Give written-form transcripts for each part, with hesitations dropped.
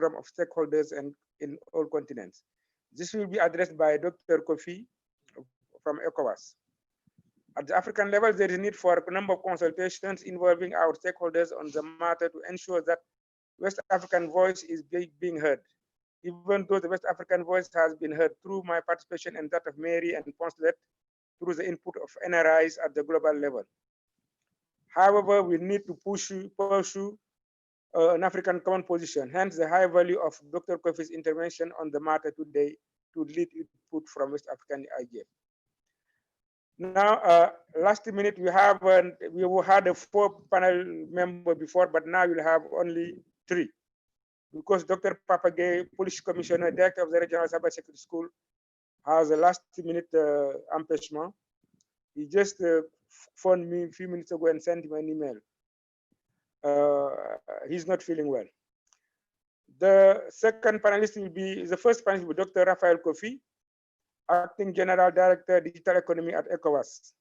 of stakeholders and in all continents. This will be addressed by Dr. Kofi from ECOWAS. At the African level, there is a need for a number of consultations involving our stakeholders on the matter to ensure that West African voice is being heard. Even though the West African voice has been heard through my participation and that of Mary and Poncelet, through the input of NRIs at the global level. However, we need to pursue an African common position, hence the high value of Dr. Kofi's intervention on the matter today to lead input from West African IGF. Now, last minute, we had a 4 panel member before, but now we'll have only 3. Because Dr. Papagay, Police Commissioner, Director of the Regional Cybersecurity School, has a last minute empêchement. He just phoned me a few minutes ago and sent me an email. He's not feeling well. The second panelist will be, the first panelist will be Dr. Raphael Kofi, Acting General Director, Digital Economy at ECOWAS.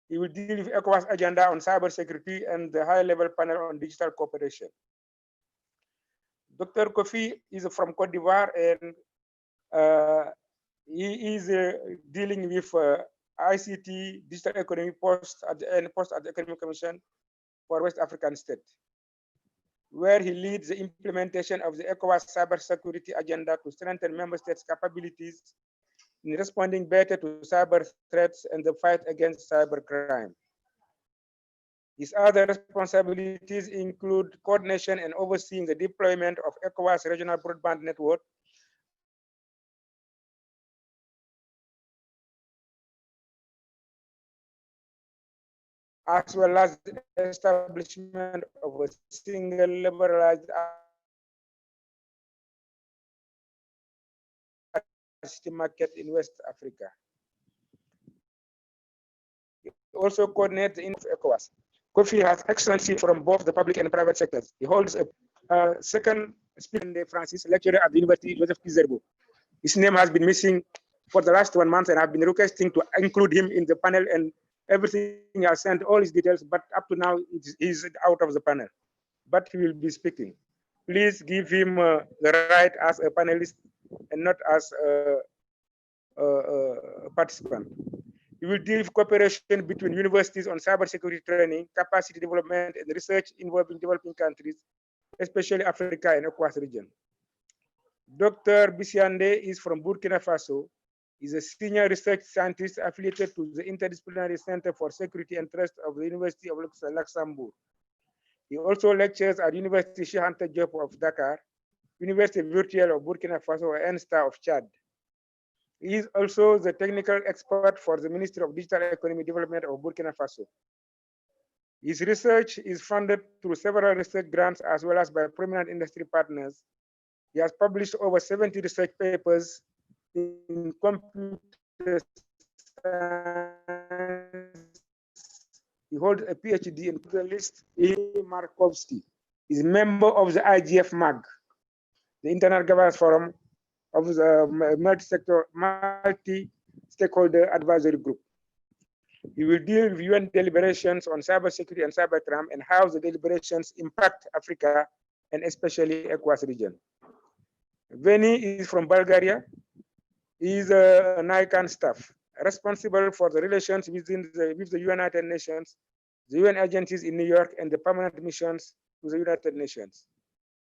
He will deal with ECOWAS agenda on cybersecurity and the high-level panel on digital cooperation. Dr. Kofi is from Cote d'Ivoire, and he is dealing with ICT, digital economy post at the Economic Commission for West African State, where he leads the implementation of the ECOWAS cybersecurity agenda to strengthen member states' capabilities in responding better to cyber threats and the fight against cybercrime. His other responsibilities include coordination and overseeing the deployment of ECOWAS regional broadband network, as well as the establishment of a single liberalized market in West Africa. He also coordinates the ECOWAS. Kofi has excellency from both the public and private sectors. He holds a second speaker, Francis, lecturer at the University Joseph Kizerbo. His name has been missing for the last 1 month, and I've been requesting to include him in the panel, and everything I sent, all his details, but up to now he's out of the panel. But he will be speaking. Please give him the right as a panelist and not as a participant. He will deal with cooperation between universities on cybersecurity training, capacity development, and research involving developing countries, especially Africa and ECOWAS region. Dr. Bisiande is from Burkina Faso. He's a senior research scientist affiliated to the Interdisciplinary Center for Security and Trust of the University of Luxembourg. He also lectures at University Cheikh Anta Diop of Dakar, University Virtuelle of Burkina Faso, and ENSTA of Chad. He is also the technical expert for the Ministry of Digital Economy Development of Burkina Faso. His research is funded through several research grants as well as by prominent industry partners. He has published over 70 research papers in computer science. He holds a PhD in journalist. E. Markovsky is a member of the IGF MAG, the International Governance Forum of the multi-stakeholder advisory group. He will deal with UN deliberations on cybersecurity and cybercrime and how the deliberations impact Africa and especially ECOWAS region. Veni is from Bulgaria. He is a NICAN staff, responsible for the relations with the United Nations, the UN agencies in New York, and the permanent missions to the United Nations.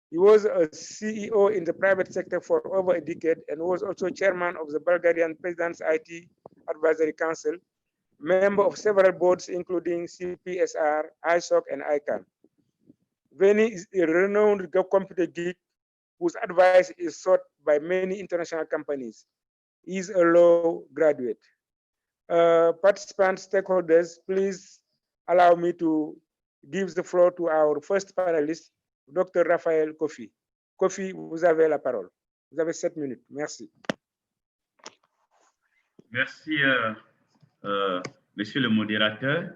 He was a CEO in the private sector for over a decade and was also chairman of the Bulgarian President's IT Advisory Council, member of several boards, including CPSR, ISOC, and ICANN. Veni is a renowned computer geek whose advice is sought by many international companies. He is a law graduate. Participants, stakeholders, please allow me to give the floor to our first panelist, Dr. Raphael Kofi. Kofi, vous avez la parole. Vous avez 7 minutes. Merci. Merci, monsieur le modérateur.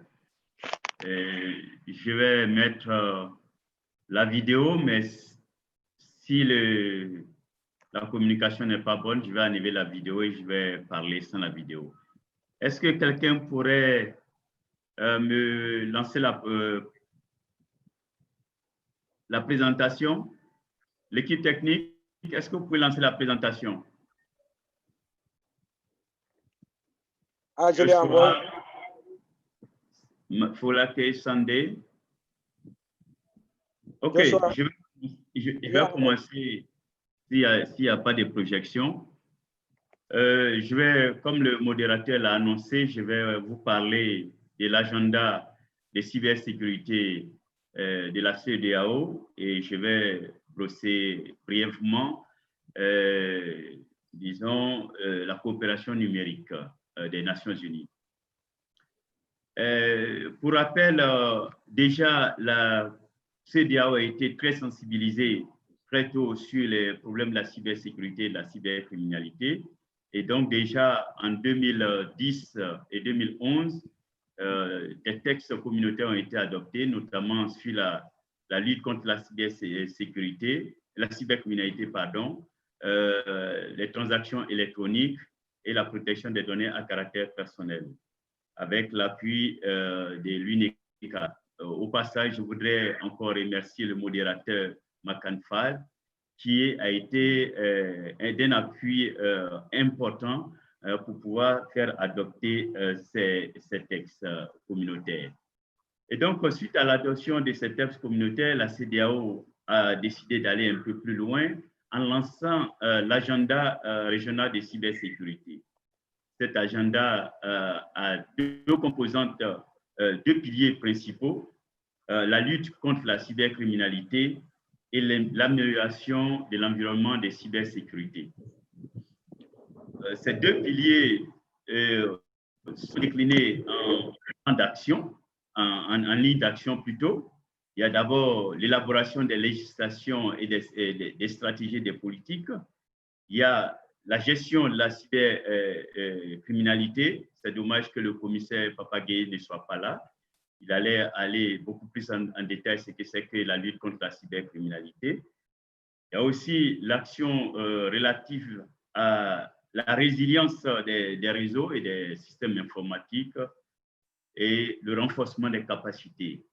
Je vais mettre la vidéo, mais si la communication n'est pas bonne, je vais enlever la vidéo et je vais parler sans la vidéo. Est-ce que quelqu'un pourrait me lancer la présentation? L'équipe technique? est-ce que vous pouvez lancer la présentation? Ah, je l'ai envoyé. Folake Sandé. OK, Joshua, je vais commencer s'il n'y a pas de projection. Je vais, comme le modérateur l'a annoncé, je vais vous parler de l'agenda de cybersécurité de la CEDEAO et je vais brosser brièvement, disons, la coopération numérique des Nations Unies. Pour rappel, déjà, la CEDEAO a été très sensibilisée très tôt sur les problèmes de la cybersécurité et de la cybercriminalité. Et donc, déjà en 2010 et 2011, des textes communautaires ont été adoptés, notamment sur la lutte contre la cybersécurité, la cybercriminalité, pardon, les transactions électroniques et la protection des données à caractère personnel, avec l'appui de l'UNECA. Au passage, je voudrais encore remercier le modérateur Makan Fall, qui a été d'un appui important pour pouvoir faire adopter ces textes communautaires. Et donc, suite à l'adoption de ces textes communautaires, la CEDEAO a décidé d'aller un peu plus loin en lançant l'agenda régional de cybersécurité. Cet agenda a deux composantes, deux piliers principaux, la lutte contre la cybercriminalité et l'amélioration de l'environnement de cybersécurité. Ces deux piliers sont déclinés en plan d'action, en ligne d'action plutôt. Il y a d'abord l'élaboration des législations et des stratégies des politiques. Il y a la gestion de la cybercriminalité. C'est dommage que le commissaire Papagueye ne soit pas là. Il allait aller beaucoup plus en détail ce que c'est que la lutte contre la cybercriminalité. Il y a aussi l'action relative à la résilience des réseaux et des systèmes informatiques et le renforcement des capacités.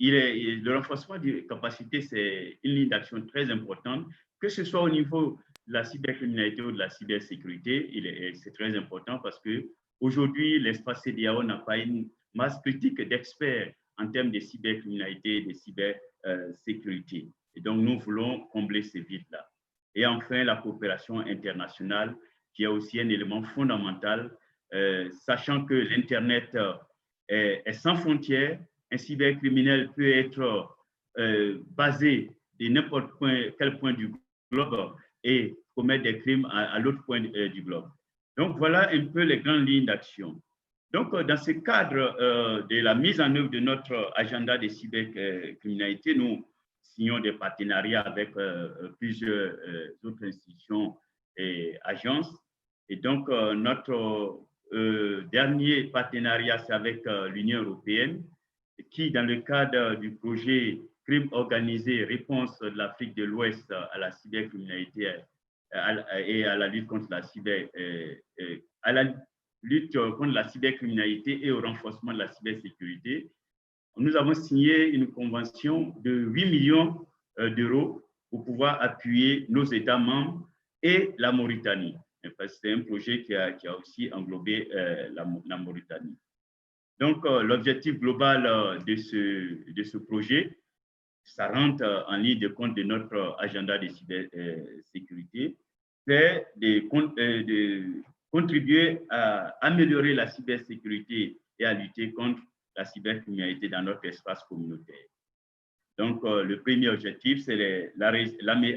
Le renforcement des capacités, c'est une ligne d'action très importante, que ce soit au niveau de la cybercriminalité ou de la cybersécurité. C'est très important parce qu'aujourd'hui, l'espace CEDEAO n'a pas une masse critique d'experts en termes de cybercriminalité et de cybersécurité. Et donc, nous voulons combler ces vides-là. Et enfin, la coopération internationale, qui est aussi un élément fondamental, sachant que l'Internet est sans frontières. Un cybercriminel peut être basé de n'importe quel point du globe et commettre des crimes à l'autre point du globe. Donc, voilà un peu les grandes lignes d'action. Donc, dans ce cadre de la mise en œuvre de notre agenda de cybercriminalité, nous signons des partenariats avec plusieurs autres institutions et agences. Et donc, notre dernier partenariat, c'est avec l'Union européenne, qui, dans le cadre du projet Crime organisé, réponse de l'Afrique de l'Ouest à la cybercriminalité et à la lutte contre la cybercriminalité et au renforcement de la cybersécurité, nous avons signé une convention de 8 millions d'euros pour pouvoir appuyer nos États membres et la Mauritanie. C'est un projet qui a aussi englobé la Mauritanie. Donc, l'objectif global de ce projet, ça rentre en ligne de compte de notre agenda de cybersécurité, c'est de contribuer à améliorer la cybersécurité et à lutter contre la cybercriminalité dans notre espace communautaire. Donc, le premier objectif, c'est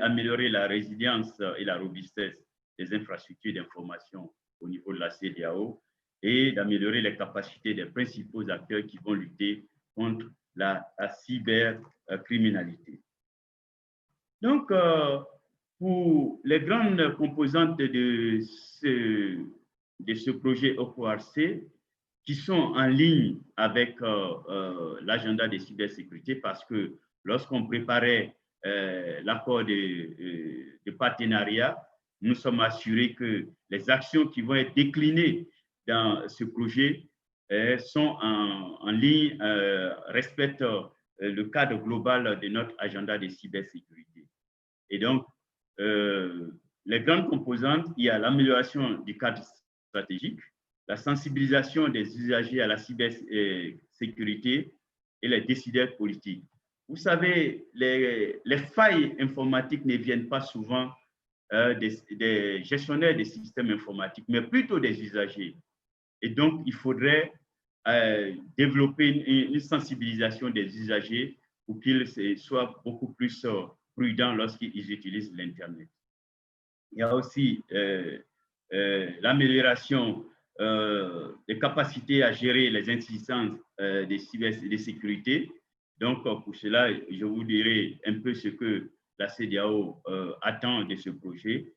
améliorer la résilience et la robustesse des infrastructures d'information au niveau de la CEDEAO et d'améliorer les capacités des principaux acteurs qui vont lutter contre la cybercriminalité. Donc, pour les grandes composantes de ce projet OCORC, qui sont en ligne avec l'agenda de cybersécurité, parce que lorsqu'on préparait l'accord de partenariat, nous sommes assurés que les actions qui vont être déclinées dans ce projet sont en ligne, respectent le cadre global de notre agenda de cybersécurité. Et donc, les grandes composantes, il y a l'amélioration du cadre stratégique, la sensibilisation des usagers à la cybersécurité et les décideurs politiques. Vous savez, les failles informatiques ne viennent pas souvent des gestionnaires des systèmes informatiques, mais plutôt des usagers. Et donc, il faudrait développer une sensibilisation des usagers pour qu'ils soient beaucoup plus prudents lorsqu'ils utilisent l'Internet. Il y a aussi l'amélioration des capacités à gérer les incidences de sécurité. Donc, pour cela, je vous dirai un peu ce que la CEDEAO attend de ce projet.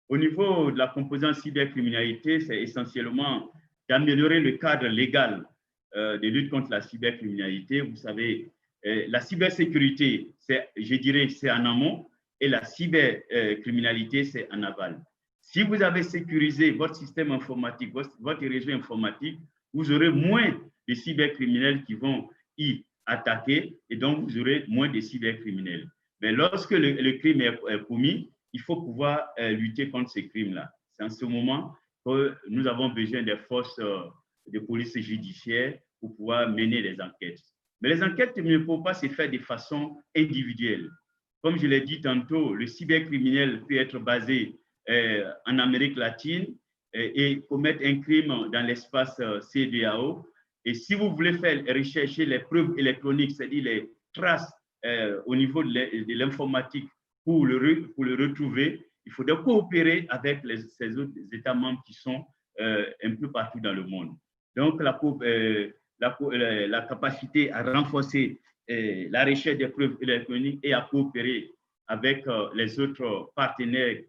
Au niveau de la composante cybercriminalité, c'est essentiellement d'améliorer le cadre légal de lutte contre la cybercriminalité. Vous savez, la cybersécurité, je dirais, c'est en amont et la cybercriminalité, c'est en aval. Si vous avez sécurisé votre système informatique, votre réseau informatique, vous aurez moins de cybercriminels qui vont y attaquer et donc vous aurez moins de cybercriminels. Mais lorsque le crime est commis, il faut pouvoir lutter contre ces crimes-là. C'est en ce moment que nous avons besoin des forces de police judiciaire pour pouvoir mener les enquêtes. Mais les enquêtes ne peuvent pas se faire de façon individuelle. Comme je l'ai dit tantôt, le cybercriminel peut être basé en Amérique latine et commettre un crime dans l'espace CEDEAO. Et si vous voulez faire rechercher les preuves électroniques, c'est-à-dire les traces au niveau de l'informatique pour le retrouver, il faudrait coopérer avec ces autres États membres qui sont un peu partout dans le monde. Donc, la capacité à renforcer la recherche des preuves électroniques et à coopérer avec les autres partenaires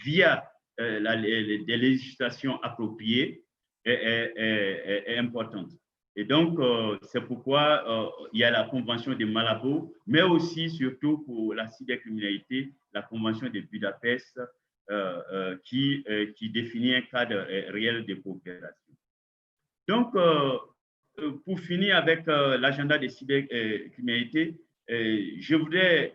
via des législations appropriées est importante. Et donc, c'est pourquoi il y a la Convention de Malabo, mais aussi, surtout pour la cybercriminalité, la Convention de Budapest qui définit un cadre réel de coopération. Donc, pour finir avec l'agenda des cybercriminalités, je voudrais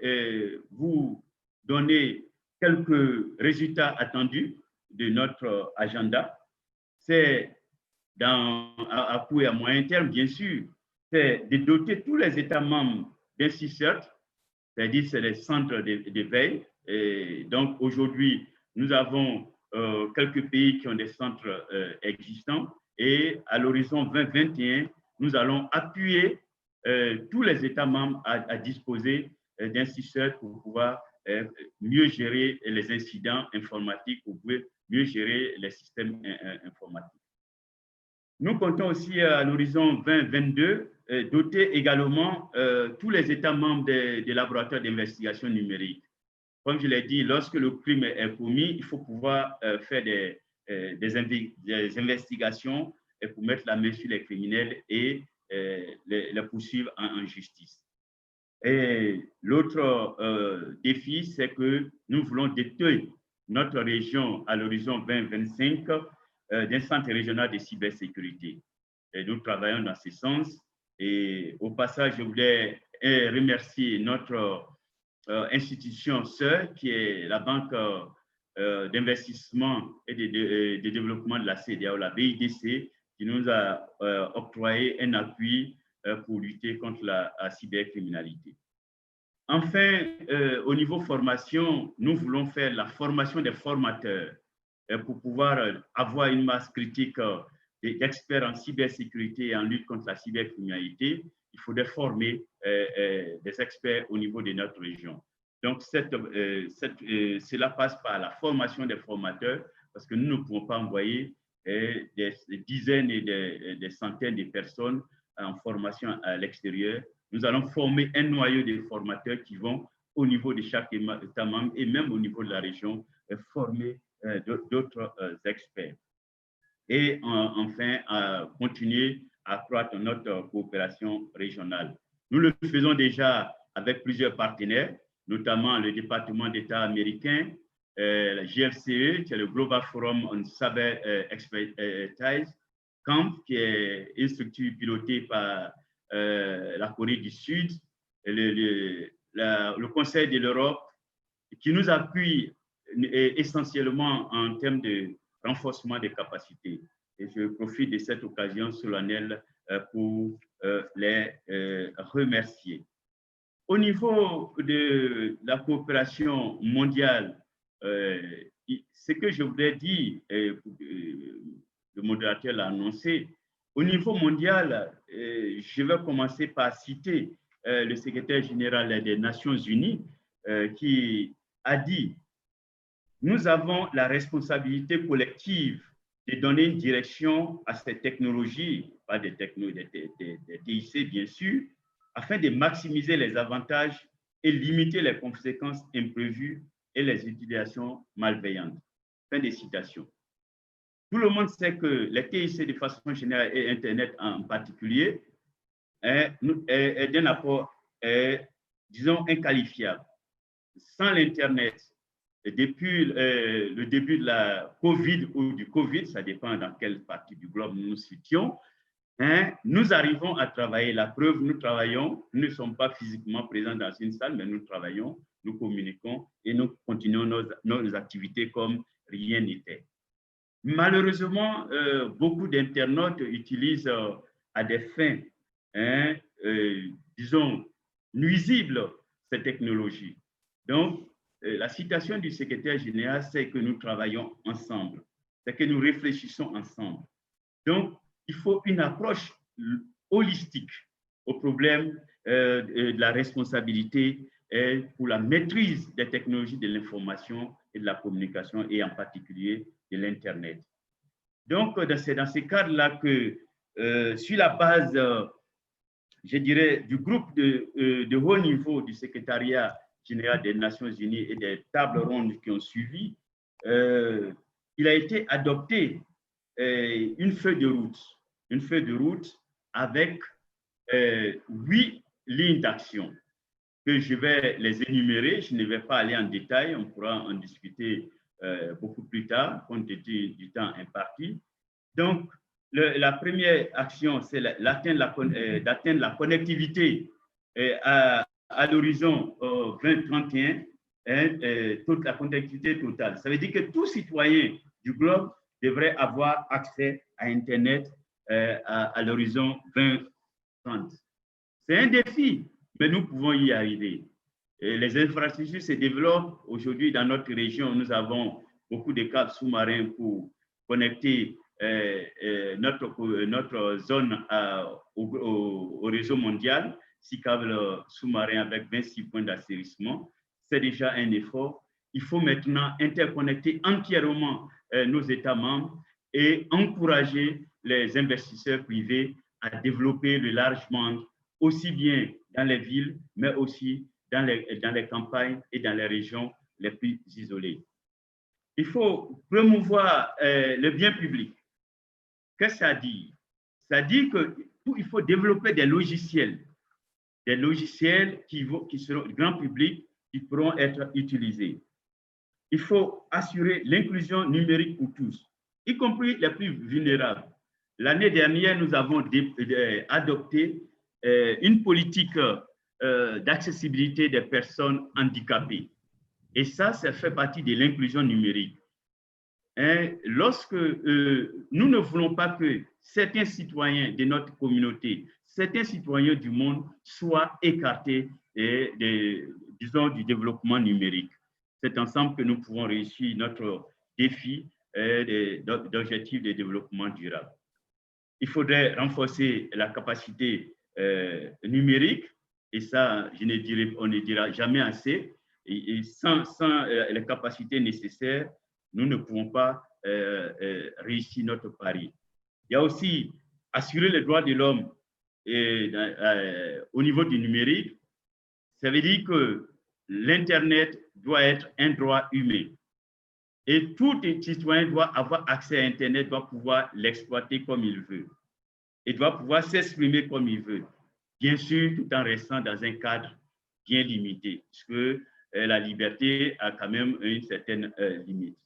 vous donner quelques résultats attendus de notre agenda. C'est à court et à moyen terme, bien sûr, c'est de doter tous les États membres d'un CSIRT, c'est-à-dire c'est les centres de veille. Et donc aujourd'hui, nous avons quelques pays qui ont des centres existants et à l'horizon 2021, nous allons appuyer tous les États membres à disposer d'un CSIRT pour pouvoir mieux gérer les incidents informatiques, pour mieux gérer les systèmes informatiques. Nous comptons aussi à l'horizon 2022 doter également tous les États membres des laboratoires d'investigation numérique. Comme je l'ai dit, lorsque le crime est commis, il faut pouvoir faire des investigations pour mettre la main sur les criminels et les poursuivre en justice. Et l'autre défi, c'est que nous voulons doter notre région à l'horizon 2025 d'un centre régional de cybersécurité. Et nous travaillons dans ce sens. Et au passage, je voulais remercier notre institution sœur, qui est la Banque d'investissement et de développement de la CEDEAO, la BIDC, qui nous a octroyé un appui pour lutter contre la cybercriminalité. Enfin, au niveau formation, nous voulons faire la formation des formateurs pour pouvoir avoir une masse critique d'experts en cybersécurité et en lutte contre la cybercriminalité. Il faudrait former des experts au niveau de notre région. Donc, cela passe par la formation des formateurs parce que nous ne pouvons pas envoyer des dizaines et des centaines de personnes en formation à l'extérieur. Nous allons former un noyau de formateurs qui vont, au niveau de chaque État membre et même au niveau de la région, former d'autres experts. Et enfin, continuer à accroître notre coopération régionale. Nous le faisons déjà avec plusieurs partenaires, notamment le département d'État américain, la GFCE, qui est le Global Forum on Cyber Expertise, CAMP, qui est une structure pilotée par la Corée du Sud, le Conseil de l'Europe, qui nous appuie essentiellement en termes de renforcement des capacités. Et je profite de cette occasion solennelle pour les remercier. Au niveau de la coopération mondiale, ce que je voudrais dire, le modérateur l'a annoncé, au niveau mondial, je vais commencer par citer le secrétaire général des Nations Unies qui a dit « Nous avons la responsabilité collective de donner une direction à ces technologies, pas des TIC bien sûr, afin de maximiser les avantages et limiter les conséquences imprévues et les utilisations malveillantes. » Fin de citation. Tout le monde sait que les TIC de façon générale et Internet en particulier est d'un apport, disons, inqualifiable. Sans l'Internet, depuis le début de la COVID ou du COVID, ça dépend dans quelle partie du globe nous nous situons, nous arrivons à travailler. La preuve, nous travaillons, nous ne sommes pas physiquement présents dans une salle, mais nous travaillons, nous communiquons et nous continuons nos activités comme rien n'était. Malheureusement, beaucoup d'internautes utilisent à des fins, disons, nuisibles ces technologies. Donc, la citation du secrétaire général, c'est que nous travaillons ensemble, c'est que nous réfléchissons ensemble. Donc, il faut une approche holistique au problème de la responsabilité pour la maîtrise des technologies de l'information et de la communication, et en particulier de l'Internet. Donc, c'est dans ces cadres-là que, sur la base, je dirais, du groupe de haut niveau du secrétariat général des Nations Unies et des tables rondes qui ont suivi, il a été adopté une feuille de route avec 8 lignes d'action que je vais les énumérer. Je ne vais pas aller en détail, on pourra en discuter beaucoup plus tard, compte tenu du temps imparti. Donc, la première action, c'est d'atteindre la connectivité à l'horizon 2031, toute la connectivité totale. Ça veut dire que tout citoyen du globe devrait avoir accès à Internet à l'horizon 2030. C'est un défi, mais nous pouvons y arriver. Et les infrastructures se développent. Aujourd'hui, dans notre région, nous avons beaucoup de câbles sous-marins pour connecter notre zone au réseau mondial, 6 câbles sous-marins avec 26 points d'assainissement. C'est déjà un effort. Il faut maintenant interconnecter entièrement nos États membres et encourager les investisseurs privés à développer le large bande, aussi bien dans les villes, mais aussi dans les campagnes et dans les régions les plus isolées. Il faut promouvoir le bien public. Qu'est-ce que ça dit? Ça dit qu'il faut développer des logiciels qui seront grand public, qui pourront être utilisés. Il faut assurer l'inclusion numérique pour tous, y compris les plus vulnérables. L'année dernière, nous avons adopté une politique d'accessibilité des personnes handicapées. Et ça fait partie de l'inclusion numérique. Lorsque nous ne voulons pas que certains citoyens de notre communauté, certains citoyens du monde soient écartés disons, du développement numérique. C'est ensemble que nous pouvons réussir notre défi d'objectifs de développement durable. Il faudrait renforcer la capacité numérique, et ça, on ne dira jamais assez. Et sans les capacités nécessaires, nous ne pouvons pas réussir notre pari. Il y a aussi assurer les droits de l'homme au niveau du numérique. Ça veut dire que l'Internet doit être un droit humain. Et tout citoyen doit avoir accès à Internet, doit pouvoir l'exploiter comme il veut. Et doit pouvoir s'exprimer comme il veut. Bien sûr, tout en restant dans un cadre bien limité, parce que la liberté a quand même une certaine limite.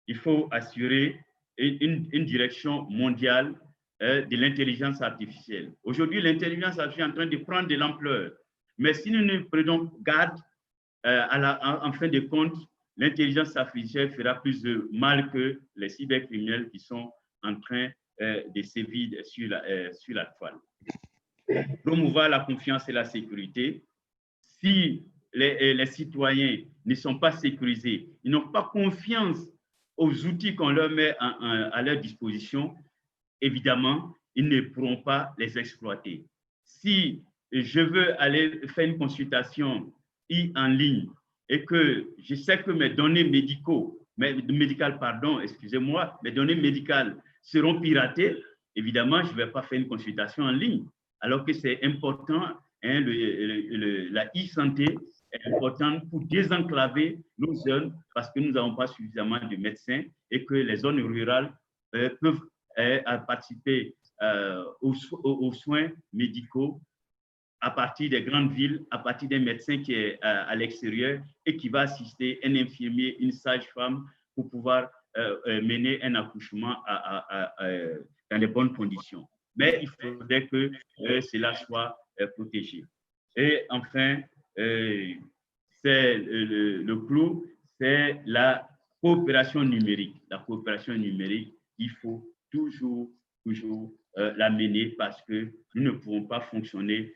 Il faut assurer une direction mondiale de l'intelligence artificielle. Aujourd'hui, l'intelligence artificielle est en train de prendre de l'ampleur. Mais si nous ne prenons garde, en fin de compte, l'intelligence artificielle fera plus de mal que les cybercriminels qui sont en train de sévir sur la toile. Promouvoir la confiance et la sécurité. Si les citoyens ne sont pas sécurisés, ils n'ont pas confiance aux outils qu'on leur met à leur disposition, évidemment, ils ne pourront pas les exploiter. Si je veux aller faire une consultation en ligne et que je sais que mes données médicales, excusez-moi, mes données médicales seront piratées, évidemment, je ne vais pas faire une consultation en ligne. Alors que c'est important, hein, la e-santé est importante pour désenclaver nos zones parce que nous n'avons pas suffisamment de médecins et que les zones rurales peuvent participer aux soins médicaux à partir des grandes villes, à partir d'un médecin qui est à l'extérieur et qui va assister un infirmier, une sage-femme pour pouvoir mener un accouchement dans de bonnes conditions. Mais il faudrait que cela soit protégé. Et enfin, c'est le clou, c'est la coopération numérique. La coopération numérique, il faut toujours la mener parce que nous ne pouvons pas fonctionner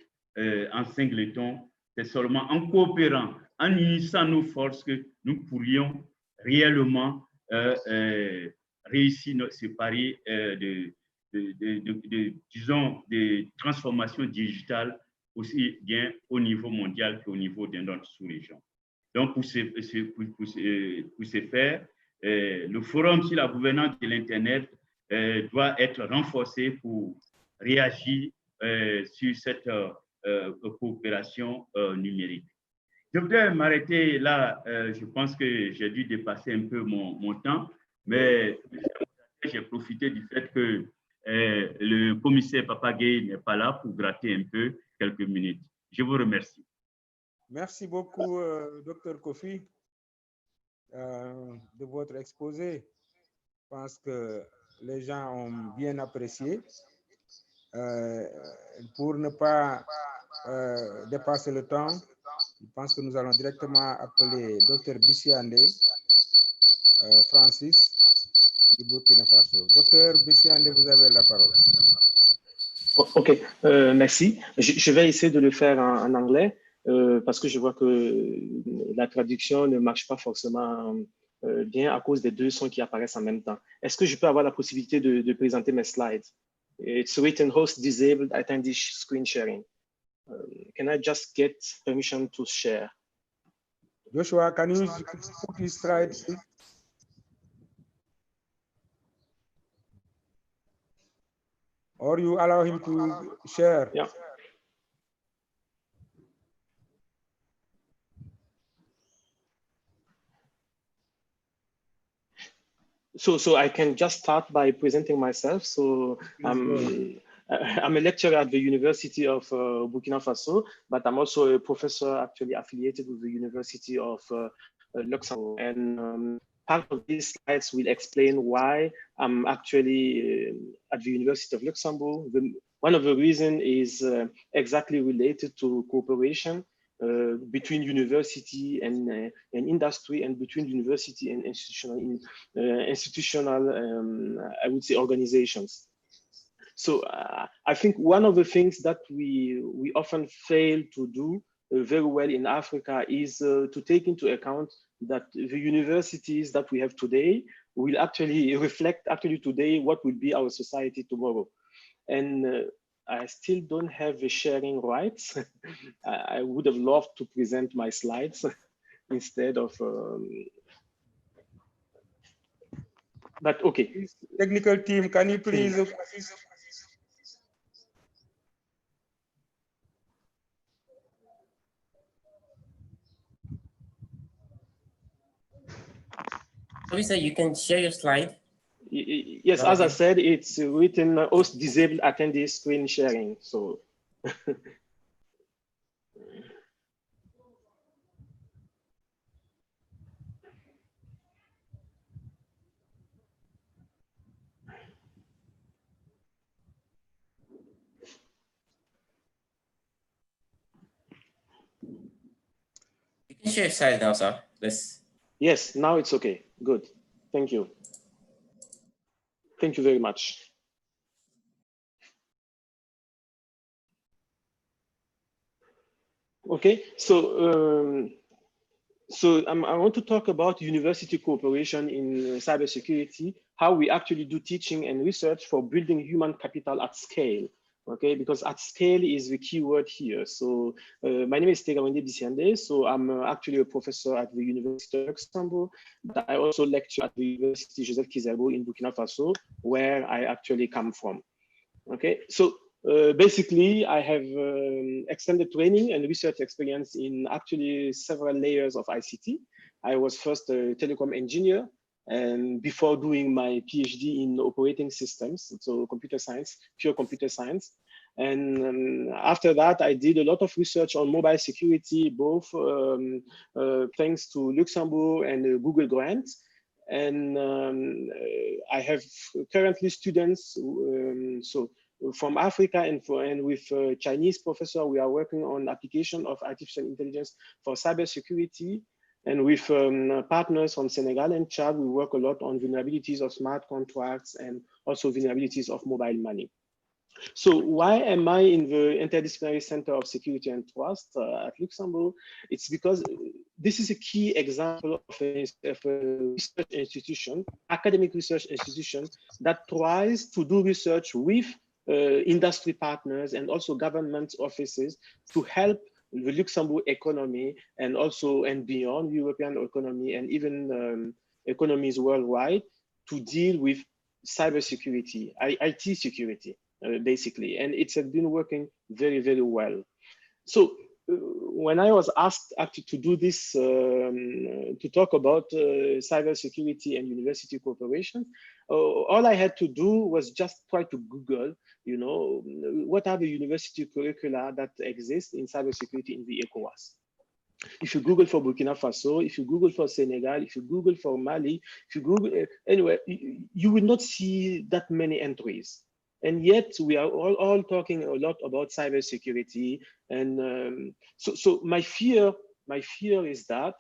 en singleton. C'est seulement en coopérant, en unissant nos forces que nous pourrions réellement réussir ce pari disons, de transformation digitale aussi bien au niveau mondial qu'au niveau de notre sous-région. Donc, pour ce faire, le forum sur la gouvernance de l'Internet doit être renforcé pour réagir sur cette coopération numérique. Je voudrais m'arrêter là. Je pense que j'ai dû dépasser un peu mon temps, mais j'ai profité du fait que le commissaire Papagay n'est pas là pour gratter un peu quelques minutes. Je vous remercie. Merci beaucoup, Dr Kofi, de votre exposé. Je pense que les gens ont bien apprécié. Pour ne pas dépasser le temps, je pense que nous allons directement appeler Dr Bissiandé Francis du Burkina Faso. Dr Bissiandé, vous avez la parole. Ok, merci. Je vais essayer de le faire en anglais parce que je vois que la traduction ne marche pas forcément bien à cause des deux sons qui apparaissent en même temps. Est-ce que je peux avoir la possibilité de présenter mes slides? It's written host disabled attendee screen sharing. Can I just get permission to share? Joshua, can you put his slides, please? Or you allow him to share? Yeah. So I can just start by presenting myself. So I'm a lecturer at the University of Burkina Faso, but I'm also a professor actually affiliated with the University of Luxembourg. And part of these slides will explain why I'm actually at the University of Luxembourg. One of the reasons is exactly related to cooperation between university and industry, and between university and institutional I would say, organizations. So I think one of the things that we often fail to do very well in Africa is to take into account that the universities that we have today will actually reflect today what will be our society tomorrow. And I still don't have the sharing rights. I would have loved to present my slides instead of, but okay. Technical team, can you please? Lisa, you can share your slide. Yes, as I said, it's written host disabled attendee screen sharing. So. You can share your slide now, sir. Let's Yes, now it's okay. Good. Thank you. Thank you very much. Okay, so I want to talk about university cooperation in cybersecurity, how we actually do teaching and research for building human capital at scale. Okay, because at scale is the key word here. So my name is Tegawende Bisiande. So I'm actually a professor at the University of Luxembourg, but I also lecture at the University Joseph Kizerbo in Burkina Faso, where I actually come from. Okay, so basically, I have extended training and research experience in actually several layers of ICT. I was first a telecom engineer, and before doing my PhD in operating systems, so computer science, pure computer science. And after that, I did a lot of research on mobile security, both thanks to Luxembourg and Google grants. And I have currently students, so from Africa and with Chinese professor, we are working on application of artificial intelligence for cybersecurity. And with partners from Senegal and Chad, we work a lot on vulnerabilities of smart contracts and also vulnerabilities of mobile money. So why am I in the Interdisciplinary Center of Security and Trust at Luxembourg? It's because this is a key example of a research institution, academic research institution, that tries to do research with industry partners and also government offices to help the Luxembourg economy and also and beyond European economy and even economies worldwide to deal with cybersecurity, IT security. Basically, and it's been working very, very well. So when I was asked actually to do this, to talk about cybersecurity and university cooperation, all I had to do was just try to Google, you know, what are the university curricula that exist in cybersecurity in the ECOWAS. If you Google for Burkina Faso, if you Google for Senegal, if you Google for Mali, if you Google anyway, you will not see that many entries. And yet we are all talking a lot about cybersecurity. And so my fear is that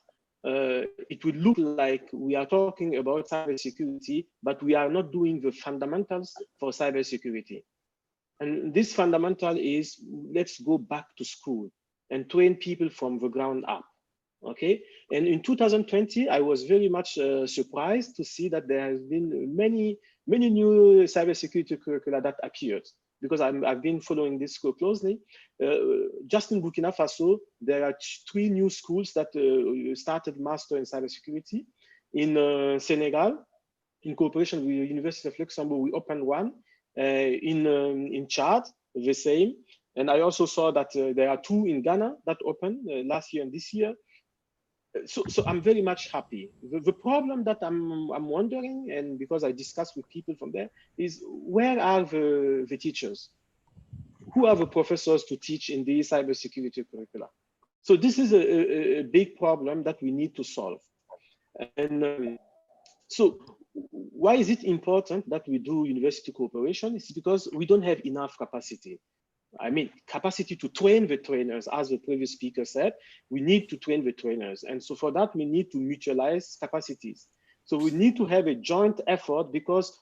it would look like we are talking about cybersecurity, but we are not doing the fundamentals for cybersecurity. And this fundamental is, let's go back to school and train people from the ground up. Okay, and in 2020, I was very much surprised to see that there has been many new cybersecurity curricula that appeared, because I've been following this closely. Just in Burkina Faso, there are 3 new schools that started master in cybersecurity. In Senegal, in cooperation with the University of Luxembourg, we opened one. In Chad, the same. And I also saw that there are 2 in Ghana that opened last year and this year. So I'm very much happy. The problem that I'm wondering, and because I discussed with people from there, is where are the teachers? Who are the professors to teach in the cybersecurity curricula? So this is a big problem that we need to solve. And so why is it important that we do university cooperation? It's because we don't have enough capacity. I mean, capacity to train the trainers, as the previous speaker said, we need to train the trainers. And so for that, we need to mutualize capacities. So we need to have a joint effort, because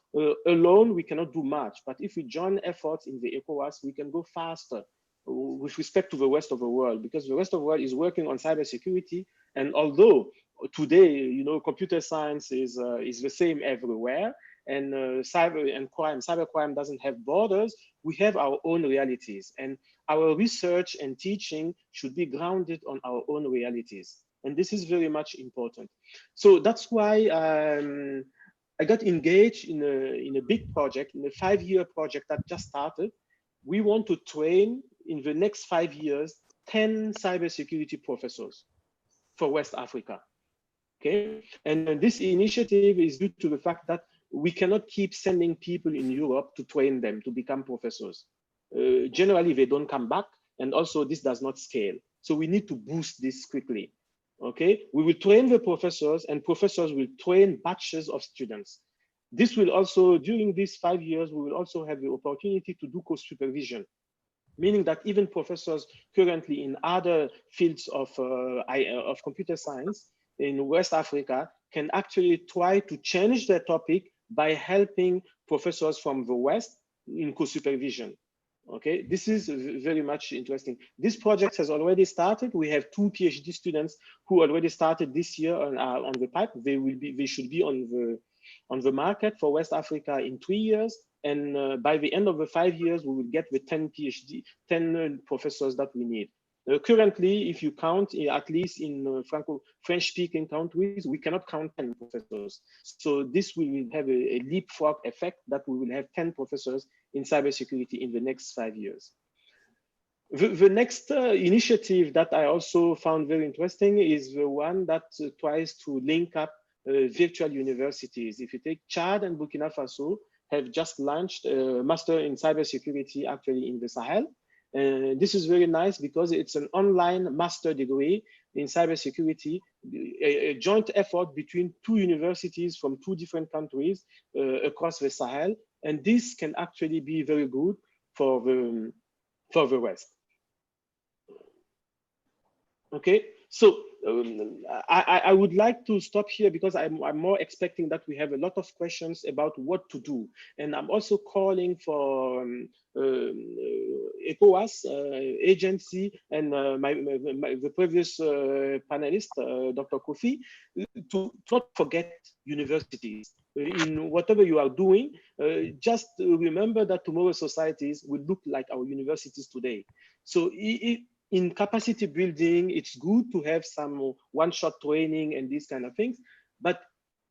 alone we cannot do much. But if we join efforts in the ECOWAS, we can go faster with respect to the rest of the world, because the rest of the world is working on cybersecurity. And although today, you know, computer science is the same everywhere, and cybercrime doesn't have borders, we have our own realities, and our research and teaching should be grounded on our own realities. And this is very much important. So that's why I got engaged in a big project, in a 5-year project that just started. We want to train in the next 5 years 10 cybersecurity professors for West Africa. Okay, and this initiative is due to the fact that we cannot keep sending people in Europe to train them to become professors. Generally, they don't come back, and also this does not scale. So we need to boost this quickly. Okay, we will train the professors, and professors will train batches of students. This will also, during these 5 years, we will also have the opportunity to do co-supervision, meaning that even professors currently in other fields of computer science in West Africa can actually try to change the topic by helping professors from the West in co-supervision. Okay, this is very much interesting. This project has already started. We have 2 PhD students who already started this year on the pipe. They should be on the market for West Africa in 3 years. And by the end of the 5 years, we will get the 10 professors that we need. Currently, if you count, at least in French-speaking countries, we cannot count 10 professors. So this will have a leapfrog effect that we will have 10 professors in cybersecurity in the next 5 years. The next initiative that I also found very interesting is the one that tries to link up virtual universities. If you take Chad and Burkina Faso, have just launched a master in cybersecurity actually in the Sahel. This is very nice because it's an online master degree in cybersecurity, a joint effort between 2 universities from 2 different countries across the Sahel. And this can actually be very good for the West. Okay, so I would like to stop here because I'm more expecting that we have a lot of questions about what to do. And I'm also calling for ECOWAS agency and the previous panelist, Dr. Kofi, to not forget universities. In whatever you are doing, just remember that tomorrow's societies will look like our universities today. So in capacity building, it's good to have some one-shot training and these kind of things, but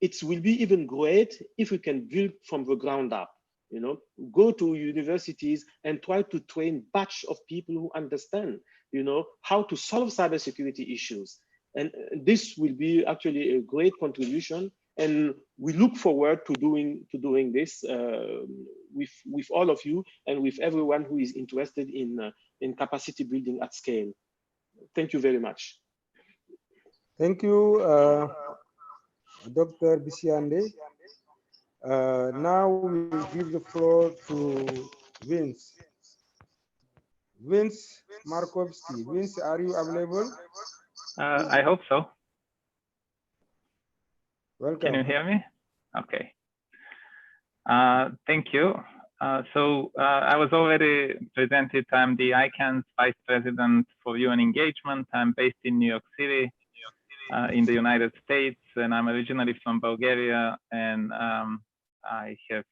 it will be even great if we can build from the ground up. You know, go to universities and try to train batch of people who understand, you know, how to solve cybersecurity issues. And this will be actually a great contribution. And we look forward to doing this with all of you and with everyone who is interested in capacity building at scale. Thank you very much. Thank you, Dr. Bisiande. Now we will give the floor to Vince. Vince Markovsky. Vince, are you available? I hope so. Welcome. Can you hear me? Okay. Thank you. I was already presented. I'm the ICANN's Vice President for UN Engagement. I'm based in New York City, in the United States, and I'm originally from Bulgaria. And I have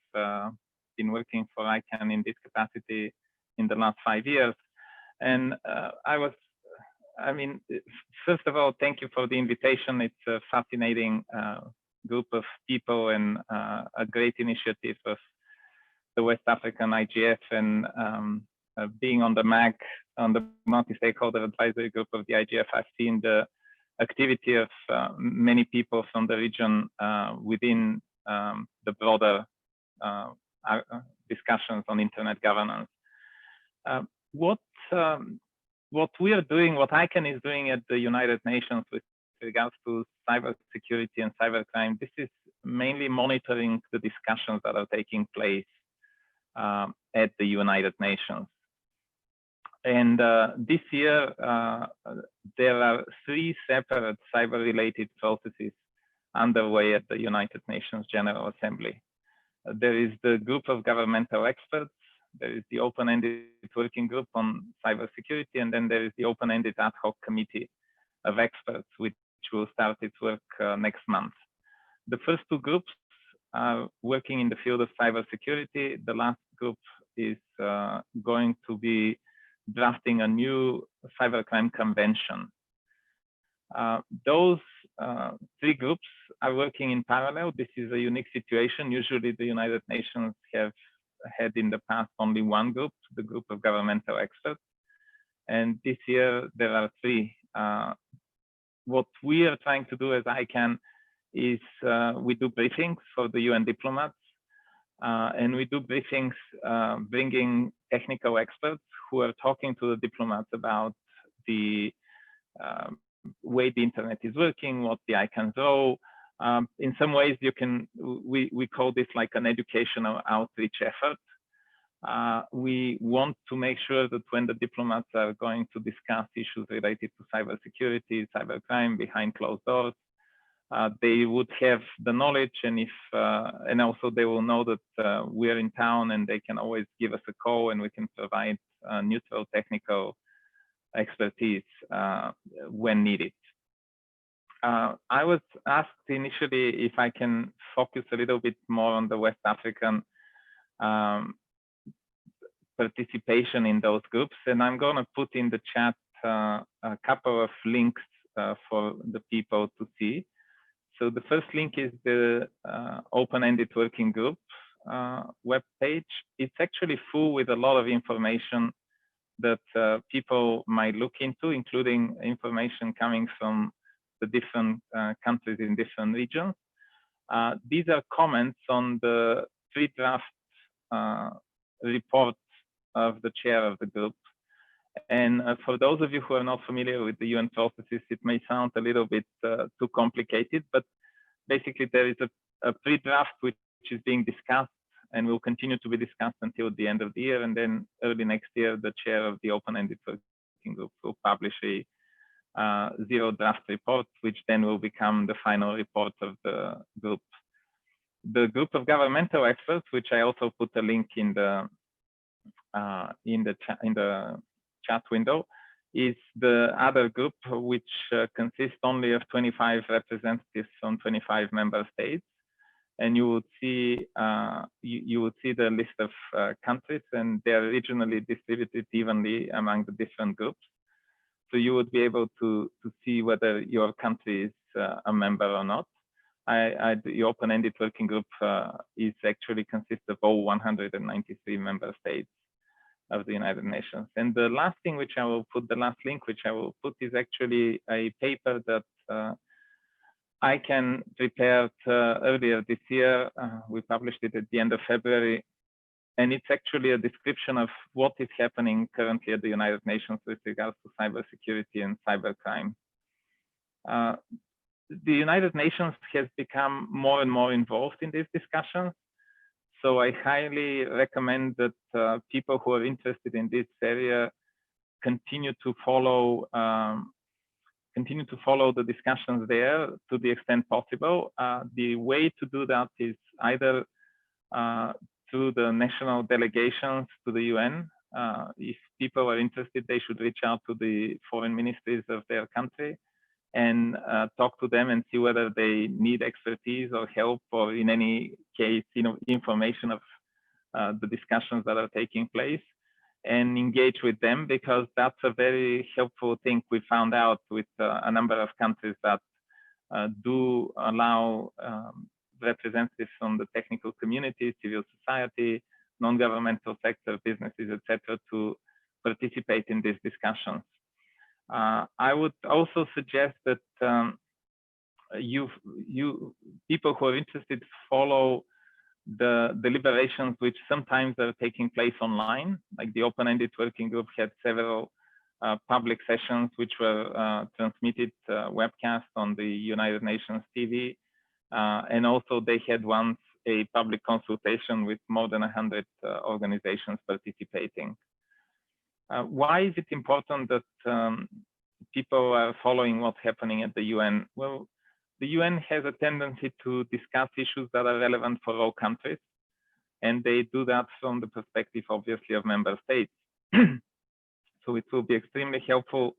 been working for ICANN in this capacity in the last 5 years. And first of all, thank you for the invitation. It's a fascinating group of people and a great initiative of the West African IGF and being on the MAG, on the multi-stakeholder advisory group of the IGF. I've seen the activity of many people from the region within the broader discussions on internet governance. What we are doing, what ICANN is doing at the United Nations with regards to cybersecurity and cybercrime, this is mainly monitoring the discussions that are taking place at the United Nations. And this year, there are 3 separate cyber-related processes underway at the United Nations General Assembly. There is the group of governmental experts, there is the open-ended working group on cybersecurity, and then there is the open-ended ad hoc committee of experts, which will start its work next month. The first 2 groups are working in the field of cybersecurity. The last group is going to be drafting a new cybercrime convention. Those 3 groups are working in parallel. This is a unique situation. Usually the United Nations have had in the past only 1 group, the group of governmental experts. And this year there are 3. What we are trying to do as ICANN is we do briefings for the UN diplomats, and we do briefings bringing technical experts who are talking to the diplomats about the way the internet is working, what the ICANN's role. In some ways, we call this like an educational outreach effort. We want to make sure that when the diplomats are going to discuss issues related to cybersecurity, cybercrime behind closed doors, they would have the knowledge, and if and also they will know that we are in town, and they can always give us a call, and we can provide neutral technical expertise when needed. I was asked initially if I can focus a little bit more on the West African participation in those groups, and I'm going to put in the chat a couple of links for the people to see. So the first link is the Open-Ended Working Group web page. It's actually full with a lot of information that people might look into, including information coming from the different countries in different regions. These are comments on the pre-draft report of the chair of the group. And for those of you who are not familiar with the UN processes, it may sound a little bit too complicated, but basically there is a pre-draft which is being discussed and will continue to be discussed until the end of the year. And then early next year, the chair of the Open-Ended Working Group will publish a zero draft report, which then will become the final report of the group. The group of governmental experts, which I also put a link in the chat window, is the other group, which consists only of 25 representatives from 25 member states. And you would see you would see the list of countries, and they are regionally distributed evenly among the different groups. So you would be able to see whether your country is a member or not. The Open-Ended Working Group is actually consists of all 193 member states of the United Nations. And the last thing which I will put, the last link which I will put, is actually a paper that ICANN prepared earlier this year. We published it at the end of February. And it's actually a description of what is happening currently at the United Nations with regards to cybersecurity and cybercrime. The United Nations has become more and more involved in these discussions. So I highly recommend that people who are interested in this area continue to follow the discussions there to the extent possible. The way to do that is either through the national delegations to the UN. If people are interested, they should reach out to the foreign ministries of their country and talk to them and see whether they need expertise or help, or in any case, information of the discussions that are taking place, and engage with them, because that's a very helpful thing we found out with a number of countries that do allow representatives from the technical community, civil society, non-governmental sector, businesses, etc., to participate in these discussions. I would also suggest that people who are interested follow the deliberations, which sometimes are taking place online. Like the Open-Ended Working Group had several public sessions which were transmitted webcast on the United Nations TV. And also they had once a public consultation with more than 100 organizations participating. Why is it important that people are following what's happening at the UN? Well, the UN has a tendency to discuss issues that are relevant for all countries, and they do that from the perspective, obviously, of member states. So it will be extremely helpful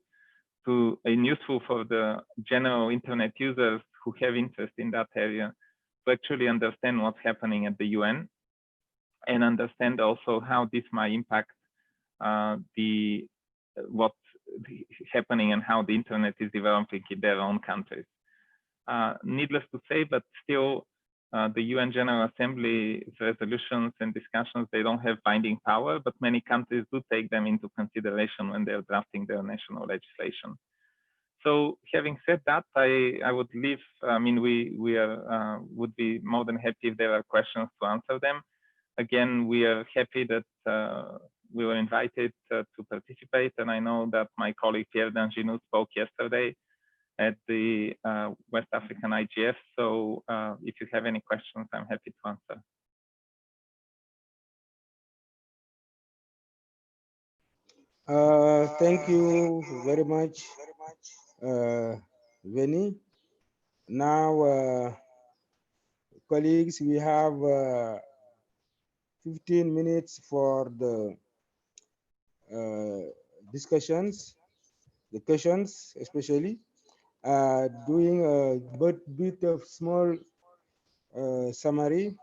and useful for the general internet users who have interest in that area to actually understand what's happening at the UN, and understand also how this might impact what's happening and how the internet is developing in their own countries. Needless to say, but still, the UN General Assembly resolutions and discussions, they don't have binding power, but many countries do take them into consideration when they're drafting their national legislation. So having said that, I would leave, we would be more than happy if there are questions to answer them. Again, we are happy that we were invited to participate, and I know that my colleague Pierre Danginou spoke yesterday at the West African IGF. So if you have any questions, I'm happy to answer. Thank you very much, Vinny. Now, colleagues, we have 15 minutes for the discussions, the questions especially. Doing a bit of small summary.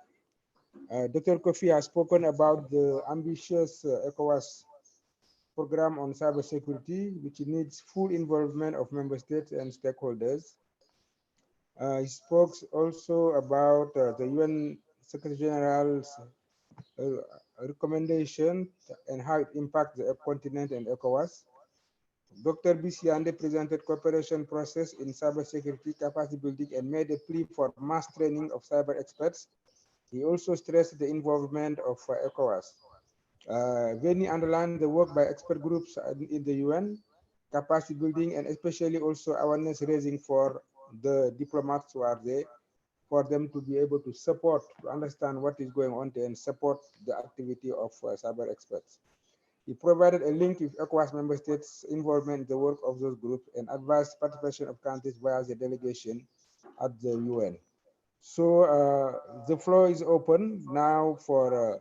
Dr. Kofi has spoken about the ambitious ECOWAS program on cybersecurity, which needs full involvement of member states and stakeholders. He spoke also about the UN Secretary General's recommendation and how it impacts the continent and ECOWAS. Dr. Bisiande presented cooperation process in cybersecurity capacity building and made a plea for mass training of cyber experts. He also stressed the involvement of ECOWAS. Veni underlined the work by expert groups in the UN, capacity building, and especially also awareness raising for the diplomats who are there, for them to be able to support, to understand what is going on there and support the activity of cyber experts. He provided a link with ECOWAS member states' involvement in the work of those groups and advised participation of countries via the delegation at the UN. So the floor is open now for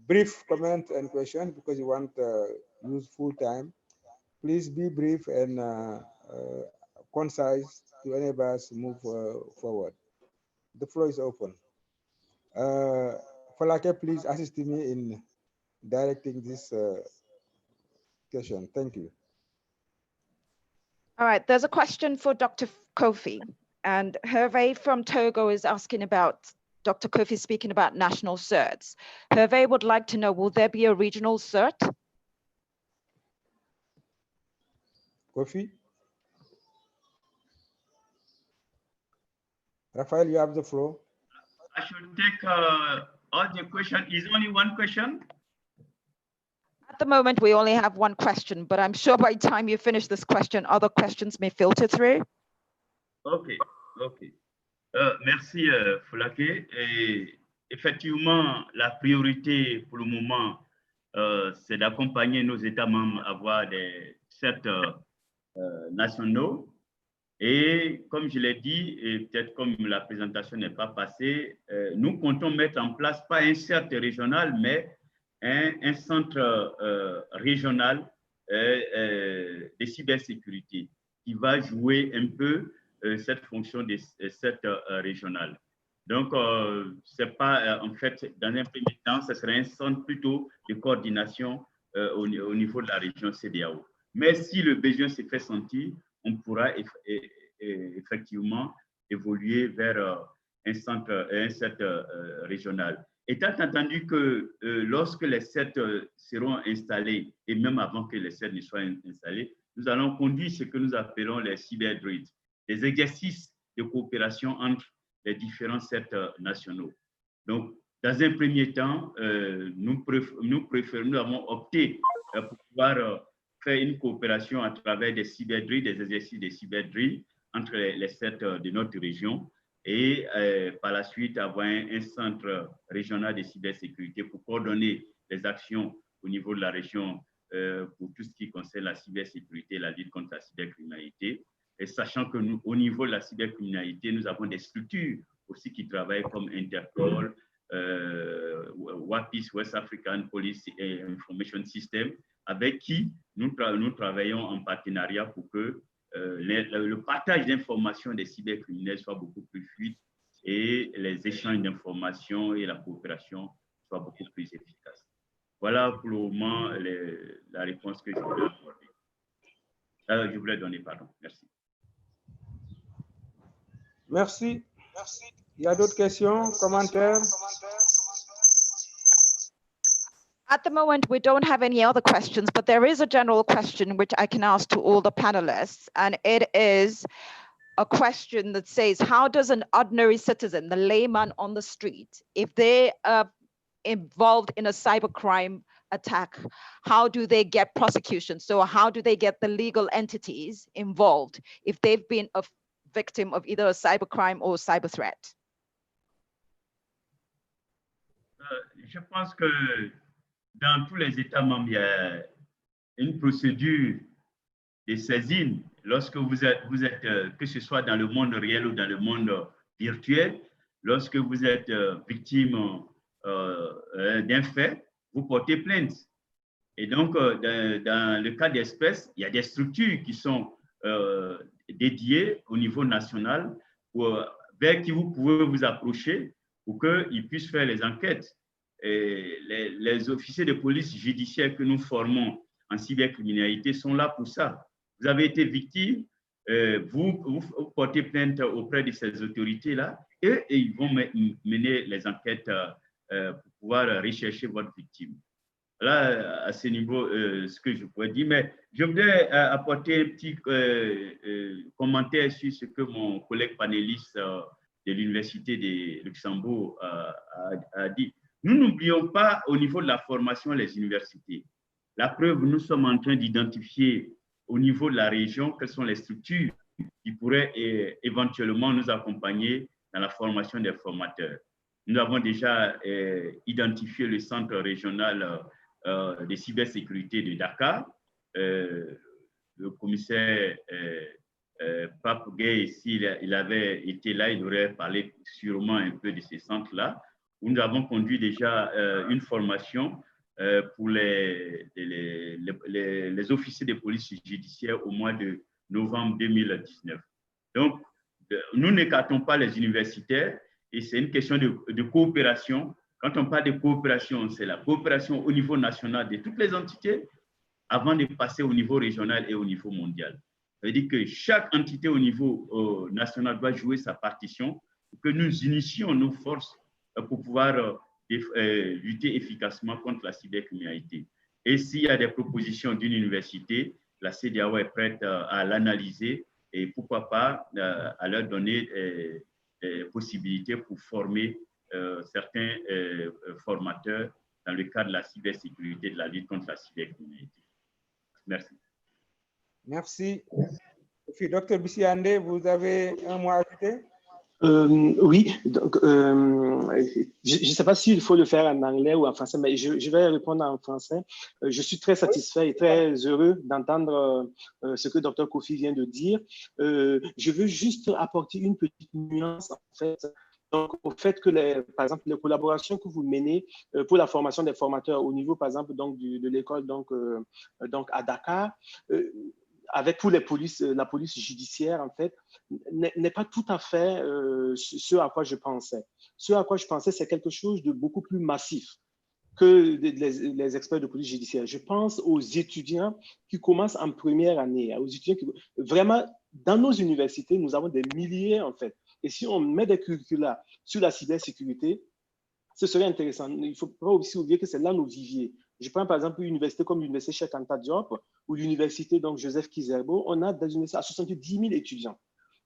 brief comment and questions because you want to use full time. Please be brief and concise to enable us to move forward. The floor is open. Falake, please assist me in directing this question. Thank you. All right, there's a question for Dr. Kofi, and Hervé from Togo is asking about Dr. Kofi speaking about national certs. Hervé would like to know, will there be a regional cert? Kofi? Raphael, you have the floor. I should take all the question. Is only one question? At the moment, we only have one question, but I'm sure by the time you finish this question, other questions may filter through. OK, OK. Merci, Folake. Et effectivement, la priorité pour le moment, c'est d'accompagner nos États membres à avoir des certes nationaux. Et comme je l'ai dit, et peut-être comme la présentation n'est pas passée, nous comptons mettre en place pas un CERT régional, mais un centre régional de cybersécurité qui va jouer un peu cette fonction de CERT régional. Donc, c'est pas, en fait, dans un premier temps, ce serait un centre plutôt de coordination au niveau de la région CEDEAO. Mais si le besoin se fait sentir, on pourra effectivement évoluer vers un CERT régional. Étant entendu que lorsque les CERT seront installés, et même avant que les CERT ne soient installés, nous allons conduire ce que nous appelons les cyberdruids, des exercices de coopération entre les différents CERT nationaux. Donc, dans un premier temps, nous avons opté pour pouvoir faire une coopération à travers des cyberdrills, des exercices de cyberdrills entre les CERT de notre région et par la suite avoir un centre régional de cybersécurité pour coordonner les actions au niveau de la région pour tout ce qui concerne la cybersécurité, la lutte contre la cybercriminalité. Et sachant que nous, au niveau de la cybercriminalité, nous avons des structures aussi qui travaillent comme Interpol, WAPIS, West African Police Information System, avec qui nous travaillons en partenariat pour que le partage d'informations des cybercriminels soit beaucoup plus fluide et les échanges d'informations et la coopération soient beaucoup plus efficaces. Voilà pour le moment la réponse que je voulais accorder. Je voulais donner, pardon. Merci. Merci. Il y a d'autres questions, commentaires? At the moment, we don't have any other questions, but there is a general question which I can ask to all the panelists, and it is a question that says, how does an ordinary citizen, the layman on the street, if they are involved in a cybercrime attack, how do they get prosecution? So how do they get the legal entities involved if they've been a victim of either a cybercrime or cyber threat? Je pense que dans tous les États membres, il y a une procédure de saisine lorsque vous êtes que ce soit dans le monde réel ou dans le monde virtuel, lorsque vous êtes victime d'un fait, vous portez plainte. Et donc, dans le cas d'espèce, il y a des structures qui sont dédiées au niveau national vers qui vous pouvez vous approcher pour qu'ils puissent faire les enquêtes. Et les officiers de police judiciaire que nous formons en cybercriminalité sont là pour ça. Vous avez été victime, vous portez plainte auprès de ces autorités-là et ils vont mener les enquêtes pour pouvoir rechercher votre victime. Là, à ce niveau, ce que je pourrais dire, mais je voudrais apporter un petit commentaire sur ce que mon collègue panéliste de l'Université de Luxembourg a dit. Nous n'oublions pas au niveau de la formation les universités. La preuve, nous sommes en train d'identifier au niveau de la région quelles sont les structures qui pourraient éventuellement nous accompagner dans la formation des formateurs. Nous avons déjà identifié le centre régional de cybersécurité de Dakar. Le commissaire Pape Gay, s'il avait été là, il aurait parlé sûrement un peu de ces centres-là, où nous avons conduit déjà une formation pour les officiers de police judiciaire au mois de novembre 2019. Donc, nous n'écartons pas les universitaires et c'est une question de coopération. Quand on parle de coopération, c'est la coopération au niveau national de toutes les entités avant de passer au niveau régional et au niveau mondial. Ça veut dire que chaque entité au niveau national doit jouer sa partition pour que nous unissions nos forces pour pouvoir lutter efficacement contre la cybercriminalité. Et s'il y a des propositions d'une université, la CEDEAO est prête à l'analyser et pourquoi pas à leur donner des possibilités pour former certains formateurs dans le cadre de la cybersécurité, de la lutte contre la cybercriminalité. Merci. Merci. Docteur Bissiandé, vous avez un mot à ajouter? Oui, donc, je ne sais pas s'il faut le faire en anglais ou en français, mais je vais répondre en français. Je suis très satisfait et très heureux d'entendre ce que Dr Kofi vient de dire. Je veux juste apporter une petite nuance, en fait, donc, au fait que, par exemple, les collaborations que vous menez pour la formation des formateurs au niveau, par exemple, donc, de l'école donc à Dakar, avec pour la police judiciaire, en fait, n'est pas tout à fait ce à quoi je pensais. Ce à quoi je pensais, c'est quelque chose de beaucoup plus massif que les experts de police judiciaire. Je pense aux étudiants qui commencent en première année, aux étudiants qui, vraiment, dans nos universités, nous avons des milliers, en fait. Et si on met des curricula sur la cybersécurité, ce serait intéressant. Il ne faut pas aussi oublier que c'est là nos viviers. Je prends par exemple une université comme l'université Cheikh Anta Diop ou l'université Joseph Kizerbo. On a des universités à 70 000 étudiants.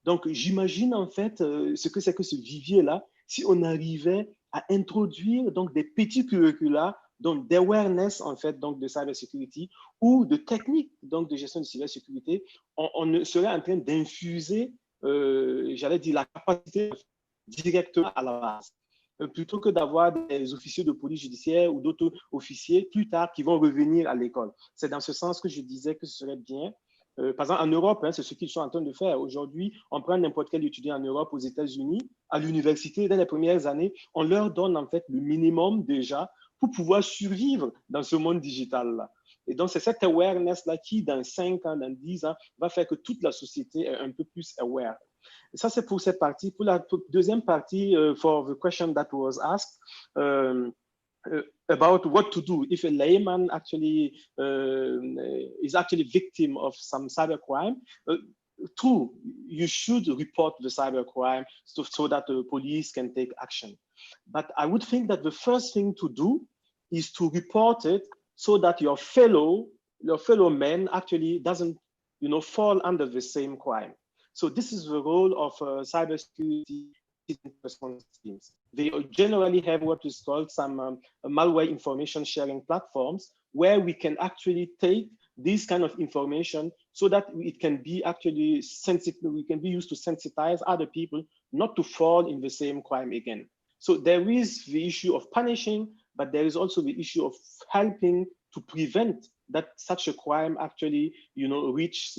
Donc, j'imagine en fait ce que c'est que ce vivier-là, si on arrivait à introduire donc des petits curricula, donc d'awareness en fait donc de cybersécurité ou de techniques donc de gestion de cybersécurité, on serait en train d'infuser, j'allais dire, la capacité directement à la base, plutôt que d'avoir des officiers de police judiciaire ou d'autres officiers plus tard qui vont revenir à l'école. C'est dans ce sens que je disais que ce serait bien. Par exemple, en Europe, c'est ce qu'ils sont en train de faire. Aujourd'hui, on prend n'importe quel étudiant en Europe, aux États-Unis, à l'université, dès les premières années, on leur donne en fait le minimum déjà pour pouvoir survivre dans ce monde digital-là. Et donc, c'est cette awareness-là qui, dans 5 ans, dans 10 ans, va faire que toute la société est un peu plus aware. Ça, c'est pour cette partie. Pour la deuxième partie, for the question that was asked, about what to do if a layman actually is actually victim of some cybercrime. True, you should report the cybercrime so that the police can take action. But I would think that the first thing to do is to report it so that your fellow man actually doesn't, fall under the same crime. So this is the role of cybersecurity response teams. They generally have what is called some malware information sharing platforms where we can actually take this kind of information so that it can be actually we can be used to sensitize other people not to fall in the same crime again. So there is the issue of punishing, but there is also the issue of helping to prevent that such a crime actually, you know, reach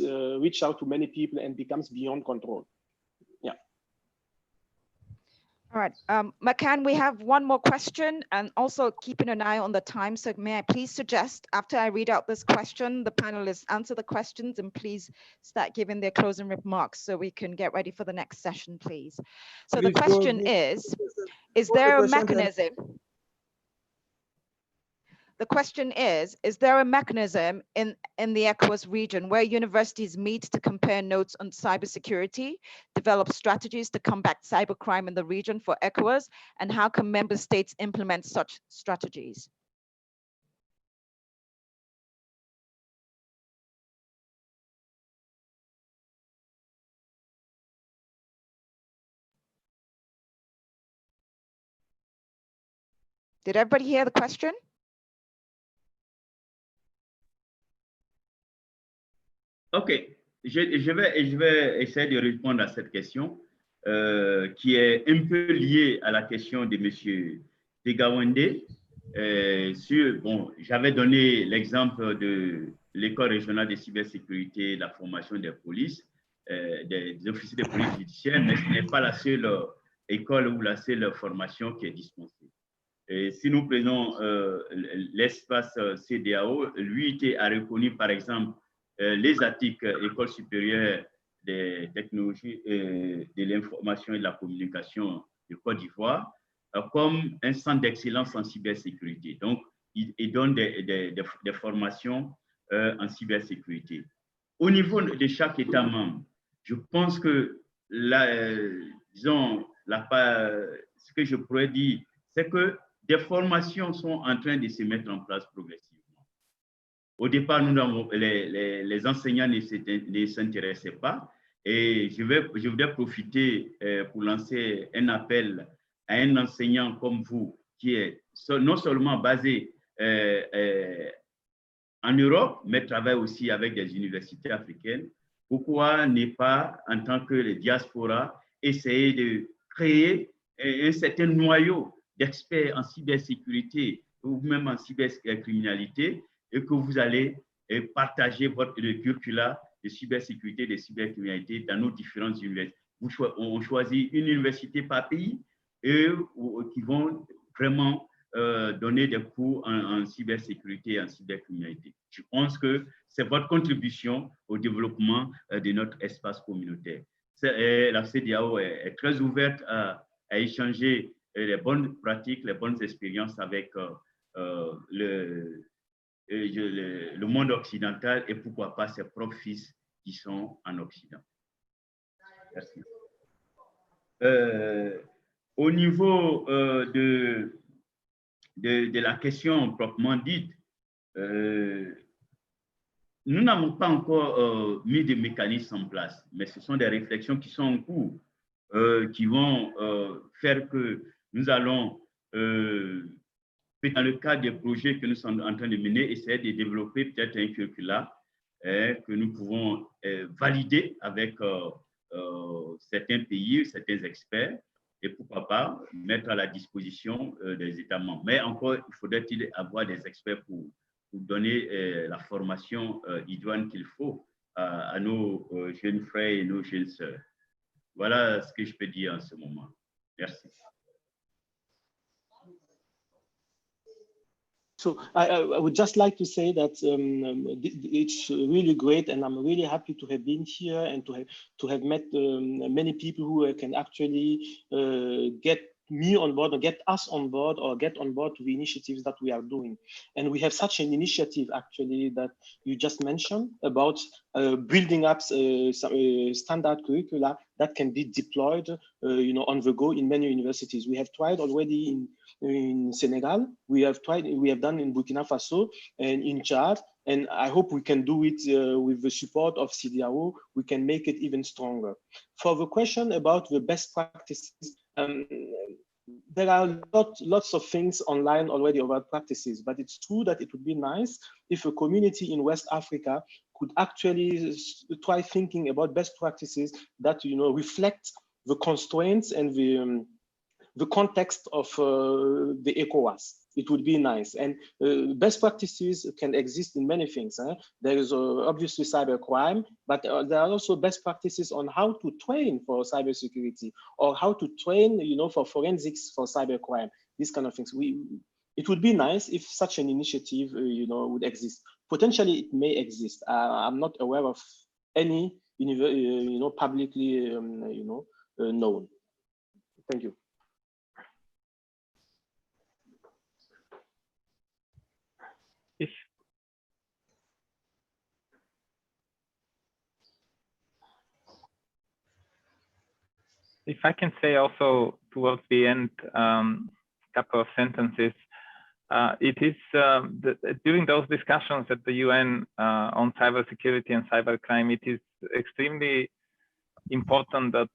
out to many people and becomes beyond control. Yeah. All right, McCann, we have one more question, and also keeping an eye on the time. So may I please suggest, after I read out this question, the panelists answer the questions, and please start giving their closing remarks so we can get ready for the next session, please. So the question is there a mechanism? The question is there a mechanism in the ECOWAS region where universities meet to compare notes on cybersecurity, develop strategies to combat cybercrime in the region for ECOWAS, and how can member states implement such strategies? Did everybody hear the question? OK, je vais essayer de répondre à cette question qui est un peu liée à la question de M. Tegawande. Bon, j'avais donné l'exemple de l'école régionale de cybersécurité, la formation des polices, des officiers de police judiciaire, mais ce n'est pas la seule école ou la seule formation qui est dispensée. Et si nous prenons l'espace CEDEAO, l'UIT a reconnu par exemple les ATIC, École supérieure des technologies de l'information et de la communication de Côte d'Ivoire, comme un centre d'excellence en cybersécurité. Donc, il donne des formations en cybersécurité. Au niveau de chaque État membre, je pense que, disons, ce que je pourrais dire, c'est que des formations sont en train de se mettre en place progressivement. Au départ, les enseignants ne s'intéressaient pas, et je voudrais profiter pour lancer un appel à un enseignant comme vous, qui est non seulement basé en Europe, mais travaille aussi avec des universités africaines. Pourquoi ne pas, en tant que les diasporas, essayer de créer un certain noyau d'experts en cybersécurité ou même en cybercriminalité, et que vous allez partager votre curricula de cybersécurité, de cybercriminalité dans nos différentes universités. On choisit une université par pays et qui vont vraiment donner des cours en cybersécurité et en cybercriminalité. Je pense que c'est votre contribution au développement de notre espace communautaire. La CEDEAO est très ouverte à échanger les bonnes pratiques, les bonnes expériences avec le monde occidental et pourquoi pas ses propres fils qui sont en Occident. Merci. Au niveau de la question proprement dite, nous n'avons pas encore mis de mécanismes en place, mais ce sont des réflexions qui sont en cours, qui vont faire que nous allons, dans le cadre des projets que nous sommes en train de mener, essayer de développer peut-être un curricula que nous pouvons valider avec certains pays, certains experts, et pourquoi pas mettre à la disposition des États membres. Mais encore, il faudrait-il avoir des experts pour donner la formation idoine qu'il faut à nos jeunes frères et nos jeunes sœurs. Voilà ce que je peux dire en ce moment. Merci. So I would just like to say that it's really great, and I'm really happy to have been here and to have met many people who can actually get me on board or get us on board or get on board to the initiatives that we are doing. And we have such an initiative actually that you just mentioned about building up some standard curricula that can be deployed on the go in many universities. We have tried already in Senegal, we have done in Burkina Faso and in Chad, and I hope we can do it with the support of CEDEAO. We can make it even stronger. For the question about the best practices, there are lots of things online already about practices, but it's true that it would be nice if a community in West Africa could actually try thinking about best practices that reflect the constraints and the context of the ECOWAS. it would be nice. And best practices can exist in many things. There is obviously cybercrime, but there are also best practices on how to train for cybersecurity, or how to train, for forensics for cybercrime. These kind of things. It would be nice if such an initiative, would exist. Potentially, it may exist. I'm not aware of any, publicly, known. Thank you. If I can say also towards the end, couple of sentences. It is during those discussions at the UN on cybersecurity and cybercrime, it is extremely important that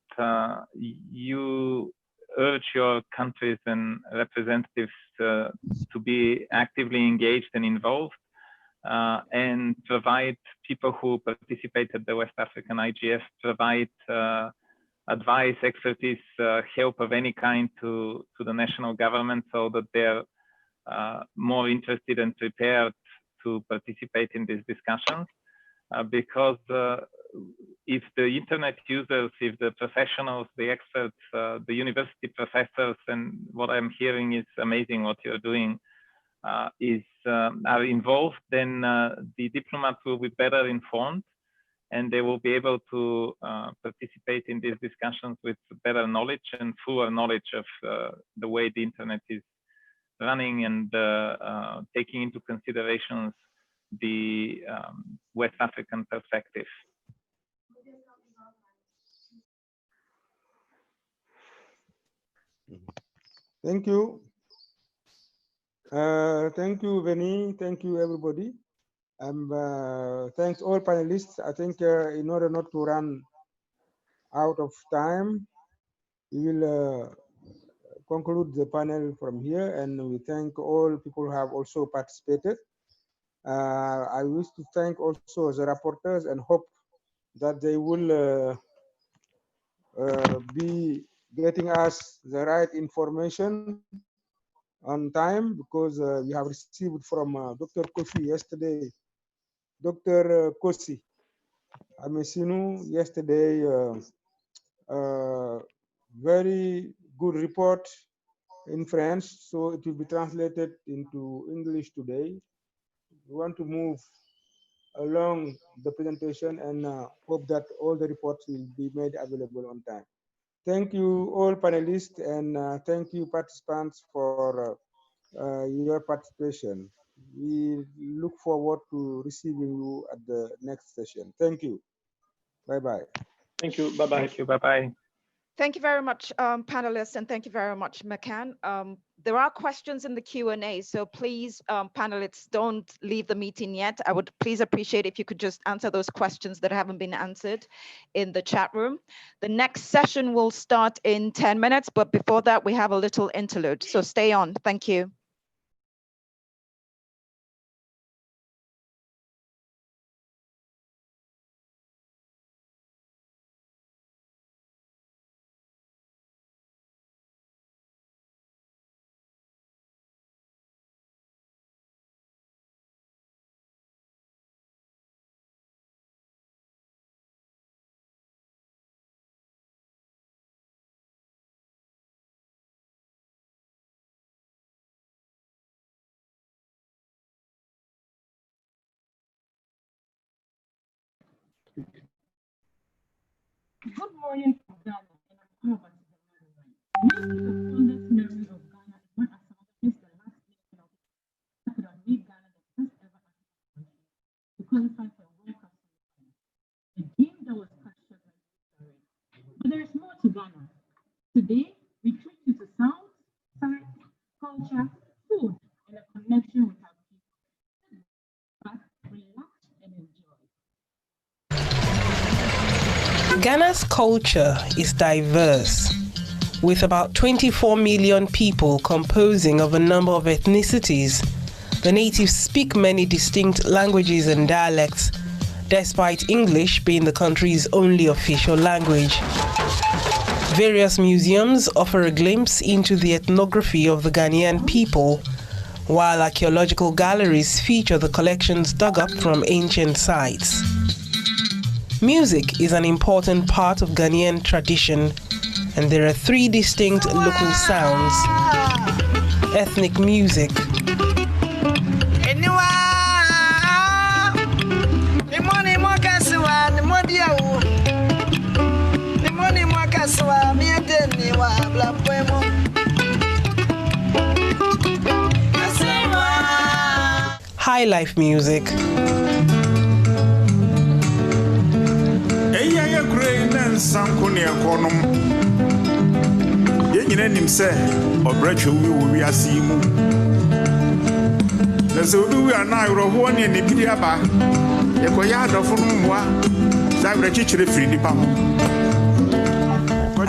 you urge your countries and representatives to be actively engaged and involved, and provide people who participate at the West African IGF, provide advice, expertise, help of any kind to the national government, so that they're more interested and prepared to participate in these discussions. Because if the internet users, if the professionals, the experts, the university professors, and what I'm hearing is amazing what you're doing, are involved, then the diplomats will be better informed, and they will be able to participate in these discussions with better knowledge and fuller knowledge of the way the internet is running, and taking into considerations the West African perspective. Thank you. Thank you, Vinny. Thank you, everybody. Thanks all panelists. I think in order not to run out of time, we will conclude the panel from here, and we thank all people who have also participated. I wish to thank also the rapporteurs, and hope that they will be getting us the right information on time, because we have received from Dr. Kofi yesterday, Dr. Kosi Amesinu yesterday, very good report in French, so it will be translated into English today. We want to move along the presentation, and hope that all the reports will be made available on time. Thank you all panelists, and thank you participants for your participation. We look forward to receiving you at the next session. Thank you. Bye-bye. Thank you. Bye-bye. Thank you. Bye-bye. Thank you very much, panelists, and thank you very much, Makan. There are questions in the Q&A, so please, panelists, don't leave the meeting yet. I would please appreciate if you could just answer those questions that haven't been answered in the chat room. The next session will start in 10 minutes, but before that, we have a little interlude, so stay on. Thank you. Good morning from Ghana, and I'm Albert Maybe the fondest memory of Ghana is when Asante missed the last minute of that could have made Ghana the first ever African country to qualify for a World Cup semi-final, a game that was captured by the Red. But there is more to Ghana. Today, we treat you to sound, sight, culture, food, and a connection with our people. But relax and enjoy. Ghana's culture is diverse, with about 24 million people composing of a number of ethnicities. The natives speak many distinct languages and dialects, despite English being the country's only official language. Various museums offer a glimpse into the ethnography of the Ghanaian people, while archaeological galleries feature the collections dug up from ancient sites. Music is an important part of Ghanaian tradition, and there are 3 distinct local sounds. Ethnic music, high life music,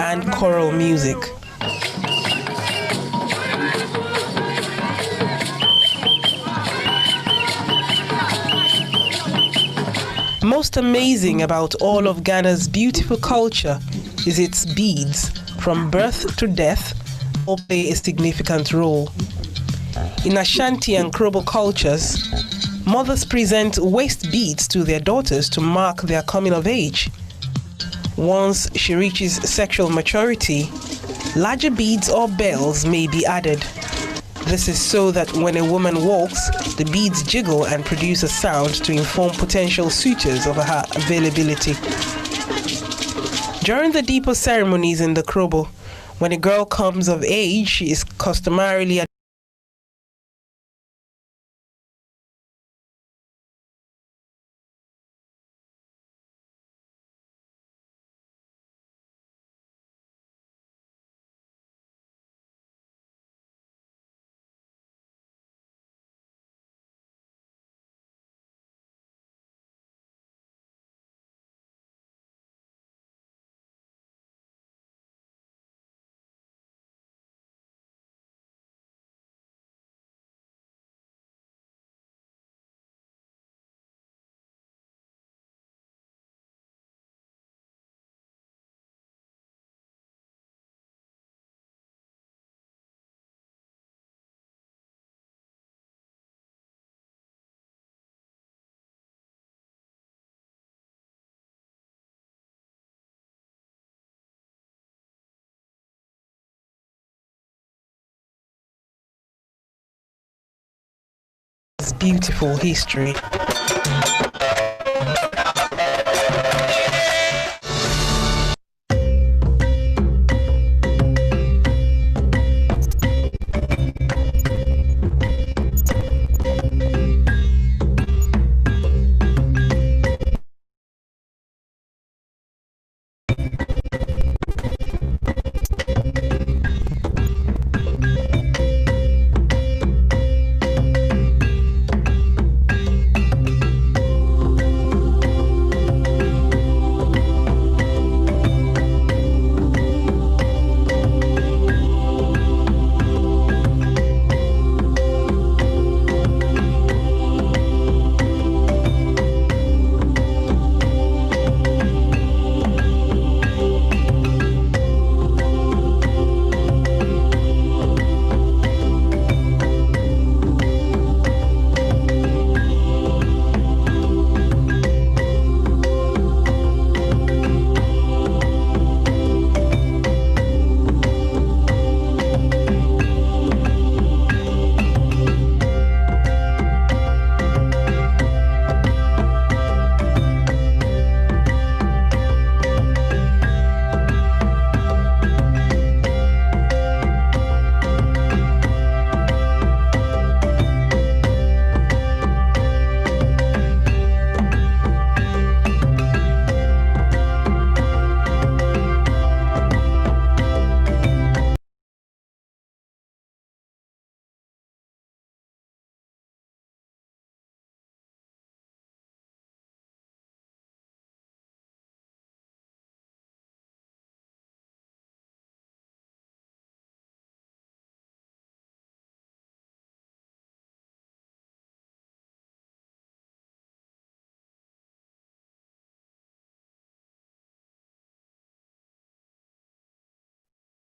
and choral music. Most amazing about all of Ghana's beautiful culture is its beads. From birth to death, all play a significant role. In Ashanti and Krobo cultures, mothers present waist beads to their daughters to mark their coming of age. Once she reaches sexual maturity, larger beads or bells may be added. This is so that when a woman walks, the beads jiggle and produce a sound to inform potential suitors of her availability. During the deeper ceremonies in the Krobo, when a girl comes of age, she is customarily beautiful history.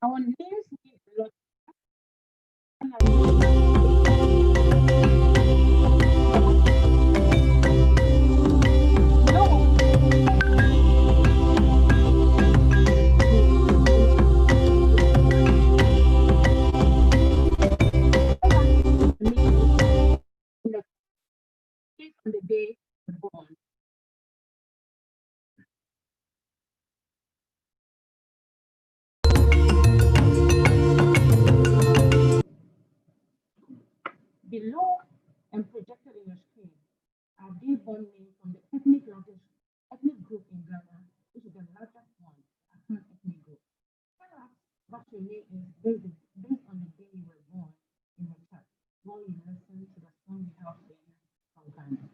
Our names need a lot. and projected in your screen are they born names from the ethnic group in Ghana, which is the largest one, African ethnic group. Tell us what your name is based on the day you were born in the chat while you listen to the song we have for you from Ghana.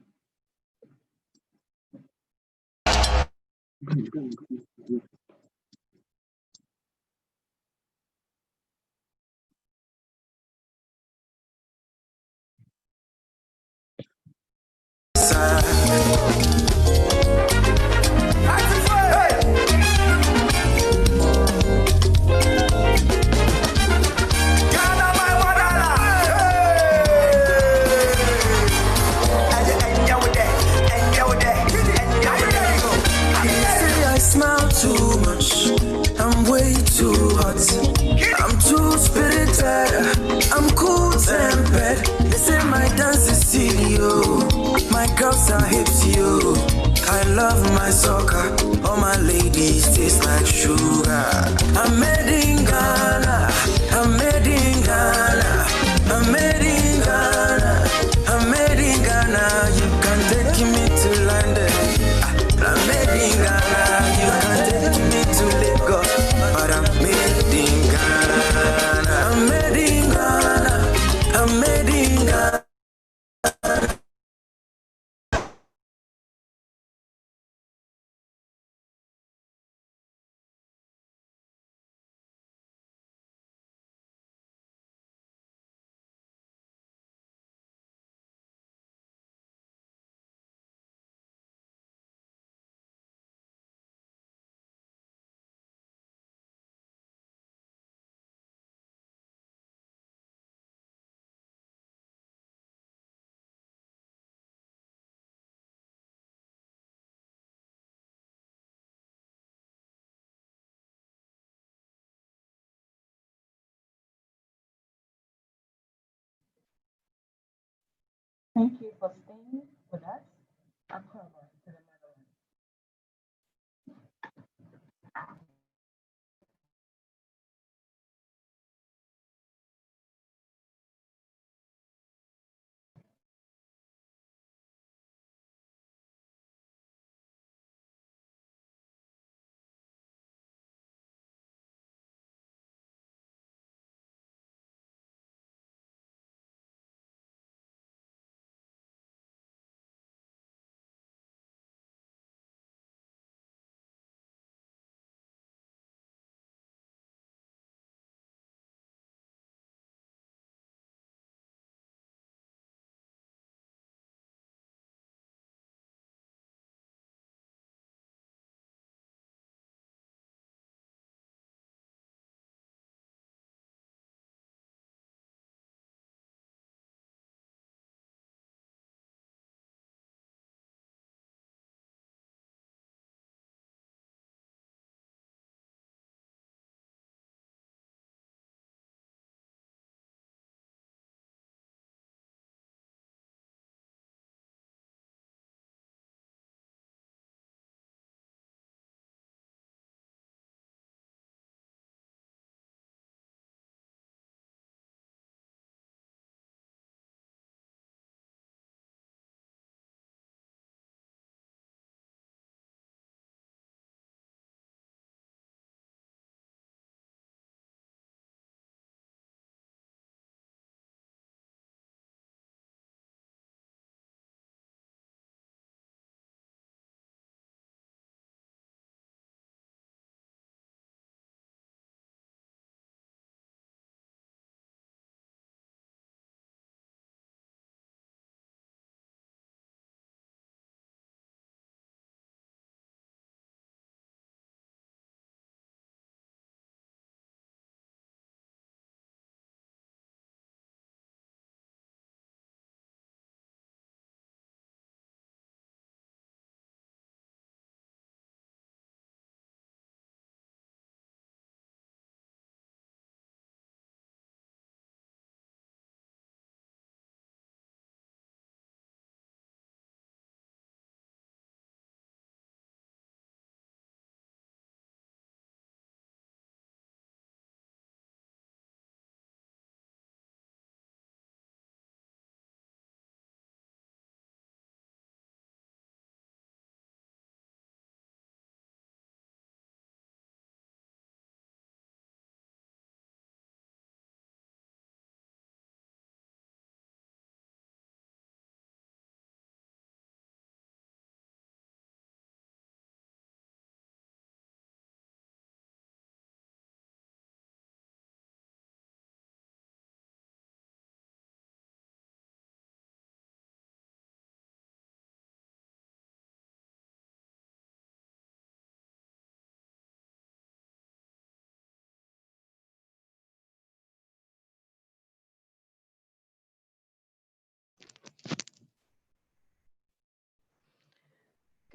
I smile too much. I'm way too hot. I'm too spirited. I'm cool tempered. They say my dance is silly, yo. My girls are hips, yo. I love my soccer. All my ladies taste like sugar. I'm made in Ghana. I'm made in Ghana. I'm made in Ghana. I'm made in Ghana. You can take me to London. I'm made in Ghana. You can take me to Lagos, but I'm made in Ghana. I'm made in Ghana. I'm made in Ghana. Thank you for staying with us. October to the Netherlands.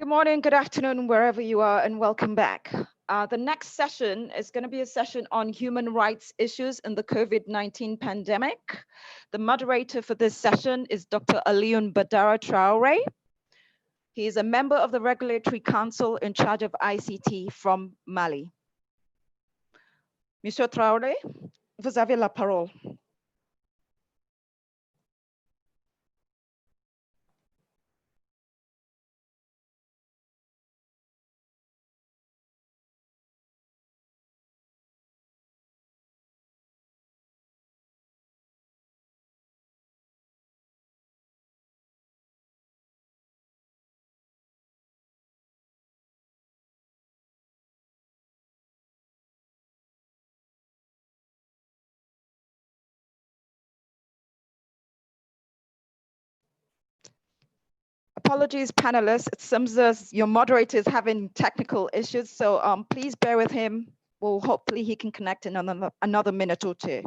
Good morning, good afternoon, wherever you are, and welcome back. The next session is going to be a session on human rights issues in the COVID-19 pandemic. The moderator for this session is Dr. Alioune Badara Traoré. He is a member of the Regulatory Council in charge of ICT from Mali. Monsieur Traoré, vous avez la parole. Apologies, panelists. It seems as your moderator is having technical issues, so please bear with him. Well, hopefully he can connect in another minute or two.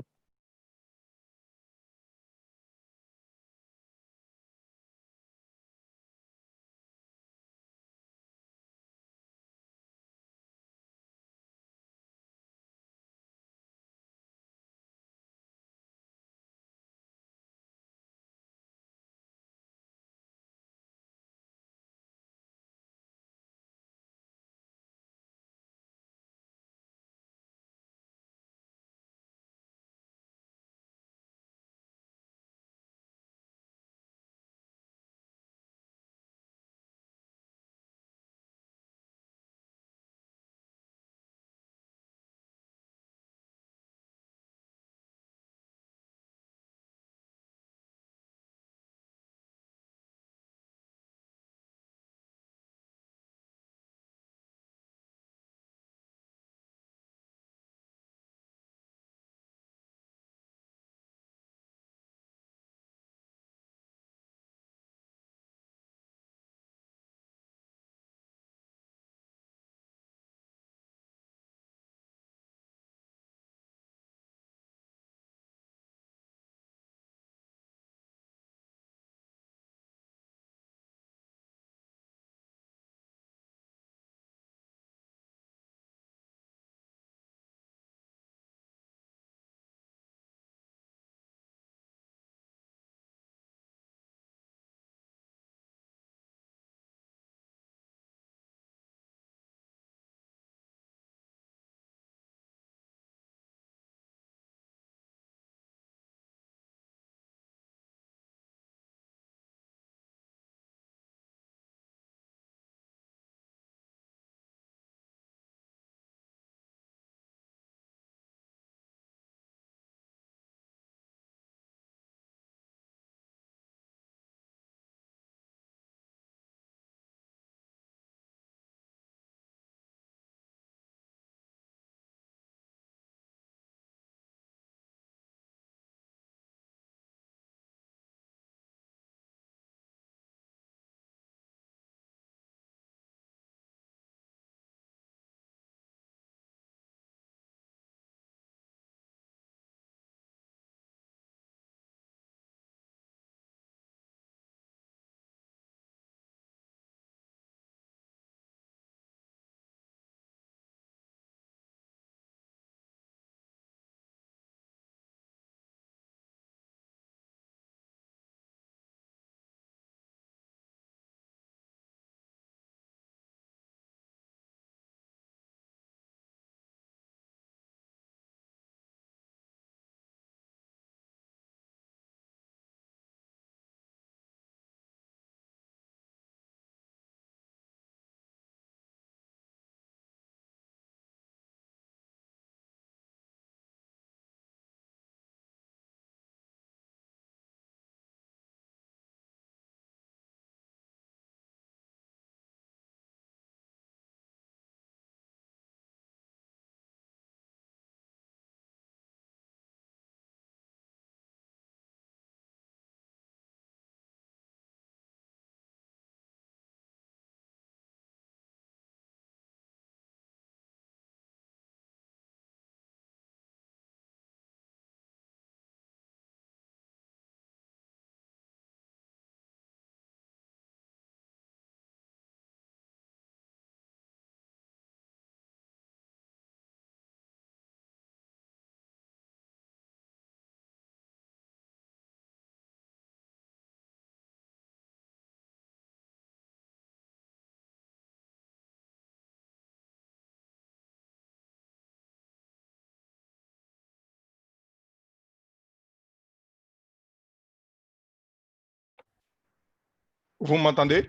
Vous m'entendez?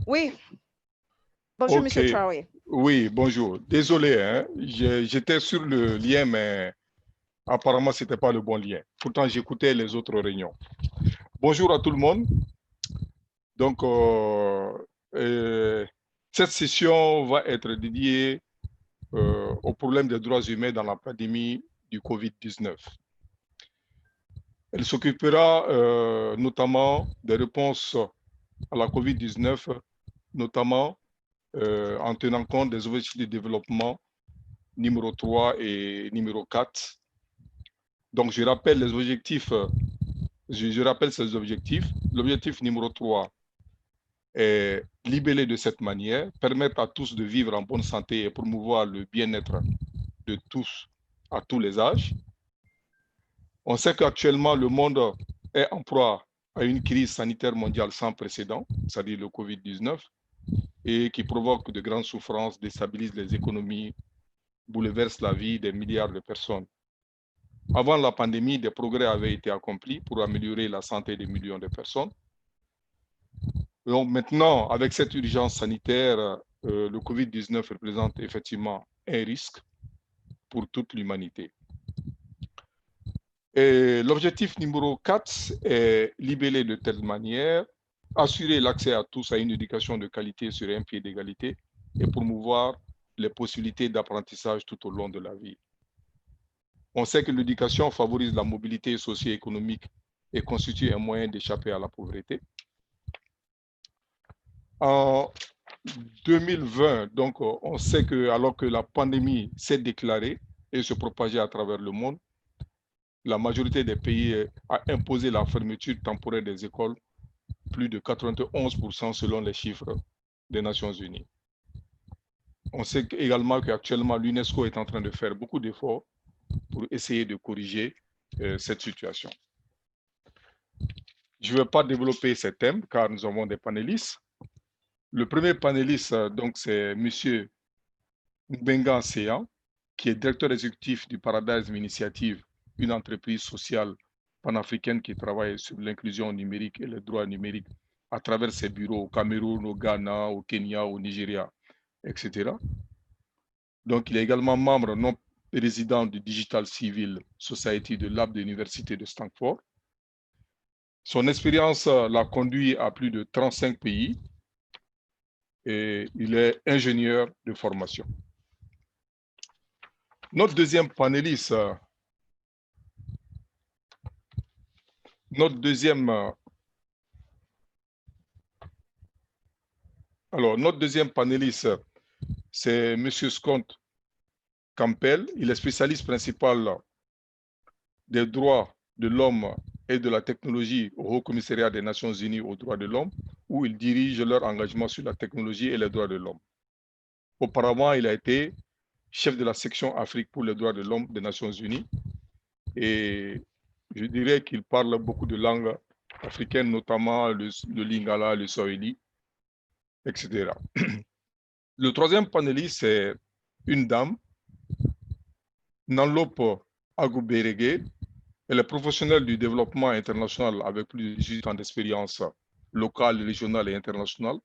Oui. Bonjour, Ok. Monsieur Traoré. Oui, bonjour. Désolé, hein, j'étais sur le lien, mais apparemment, ce n'était pas le bon lien. Pourtant, j'écoutais les autres réunions. Bonjour à tout le monde. Donc, cette session va être dédiée au problème des droits humains dans la pandémie du COVID-19. Elle s'occupera notamment des réponses à la COVID-19, notamment en tenant compte des objectifs de développement numéro 3 et numéro 4. Donc, je rappelle les objectifs, je rappelle ces objectifs. L'objectif numéro 3 est libellé de cette manière, permettre à tous de vivre en bonne santé et promouvoir le bien-être de tous à tous les âges. On sait qu'actuellement, le monde est en proie à une crise sanitaire mondiale sans précédent, c'est-à-dire le COVID-19, et qui provoque de grandes souffrances, déstabilise les économies, bouleverse la vie des milliards de personnes. Avant la pandémie, des progrès avaient été accomplis pour améliorer la santé des millions de personnes. Donc maintenant, avec cette urgence sanitaire, le COVID-19 représente effectivement un risque pour toute l'humanité. Et l'objectif numéro 4 est libellé de telle manière, assurer l'accès à tous à une éducation de qualité sur un pied d'égalité et promouvoir les possibilités d'apprentissage tout au long de la vie. On sait que l'éducation favorise la mobilité socio-économique et constitue un moyen d'échapper à la pauvreté. En 2020, donc, on sait que alors que la pandémie s'est déclarée et se propageait à travers le monde, la majorité des pays a imposé la fermeture temporaire des écoles, plus de 91% selon les chiffres des Nations Unies. On sait également qu'actuellement, l'UNESCO est en train de faire beaucoup d'efforts pour essayer de corriger cette situation. Je ne vais pas développer ces thèmes car nous avons des panélistes. Le premier panéliste, donc, c'est M. Mbenga Seya, qui est directeur exécutif du Paradise Initiative, une entreprise sociale panafricaine qui travaille sur l'inclusion numérique et les droits numériques à travers ses bureaux au Cameroun, au Ghana, au Kenya, au Nigeria, etc. Donc, il est également membre non résident du Digital Civil Society de l'Hab de l'Université de Stanford. Son expérience l'a conduit à plus de 35 pays et il est ingénieur de formation. Notre deuxième panéliste, notre deuxième panéliste, c'est M. Scott Campbell. Il est spécialiste principal des droits de l'homme et de la technologie au Haut Commissariat des Nations Unies aux droits de l'homme, où il dirige leur engagement sur la technologie et les droits de l'homme. Auparavant, il a été chef de la section Afrique pour les droits de l'homme des Nations Unies et je dirais qu'il parle beaucoup de langues africaines, notamment le lingala, le swahili, etc. Le troisième panéliste, c'est une dame, Nanlope Agouberege. Elle est professionnelle du développement international avec plus de 18 ans d'expérience locale, régionale et internationale.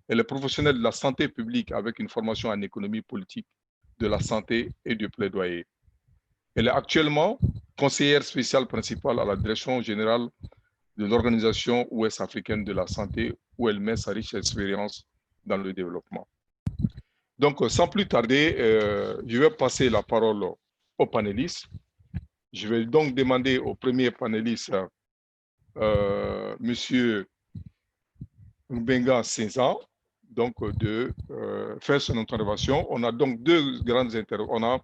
Elle est professionnelle de la santé publique avec une formation en économie politique de la santé et du plaidoyer. Elle est actuellement conseillère spéciale principale à la direction générale de l'Organisation ouest-africaine de la santé, où elle met sa riche expérience dans le développement. Donc, sans plus tarder, je vais passer la parole aux panélistes. Je vais donc demander au premier panéliste, M. Mbenga Seya, donc de faire son intervention. On a donc deux grandes interventions. On a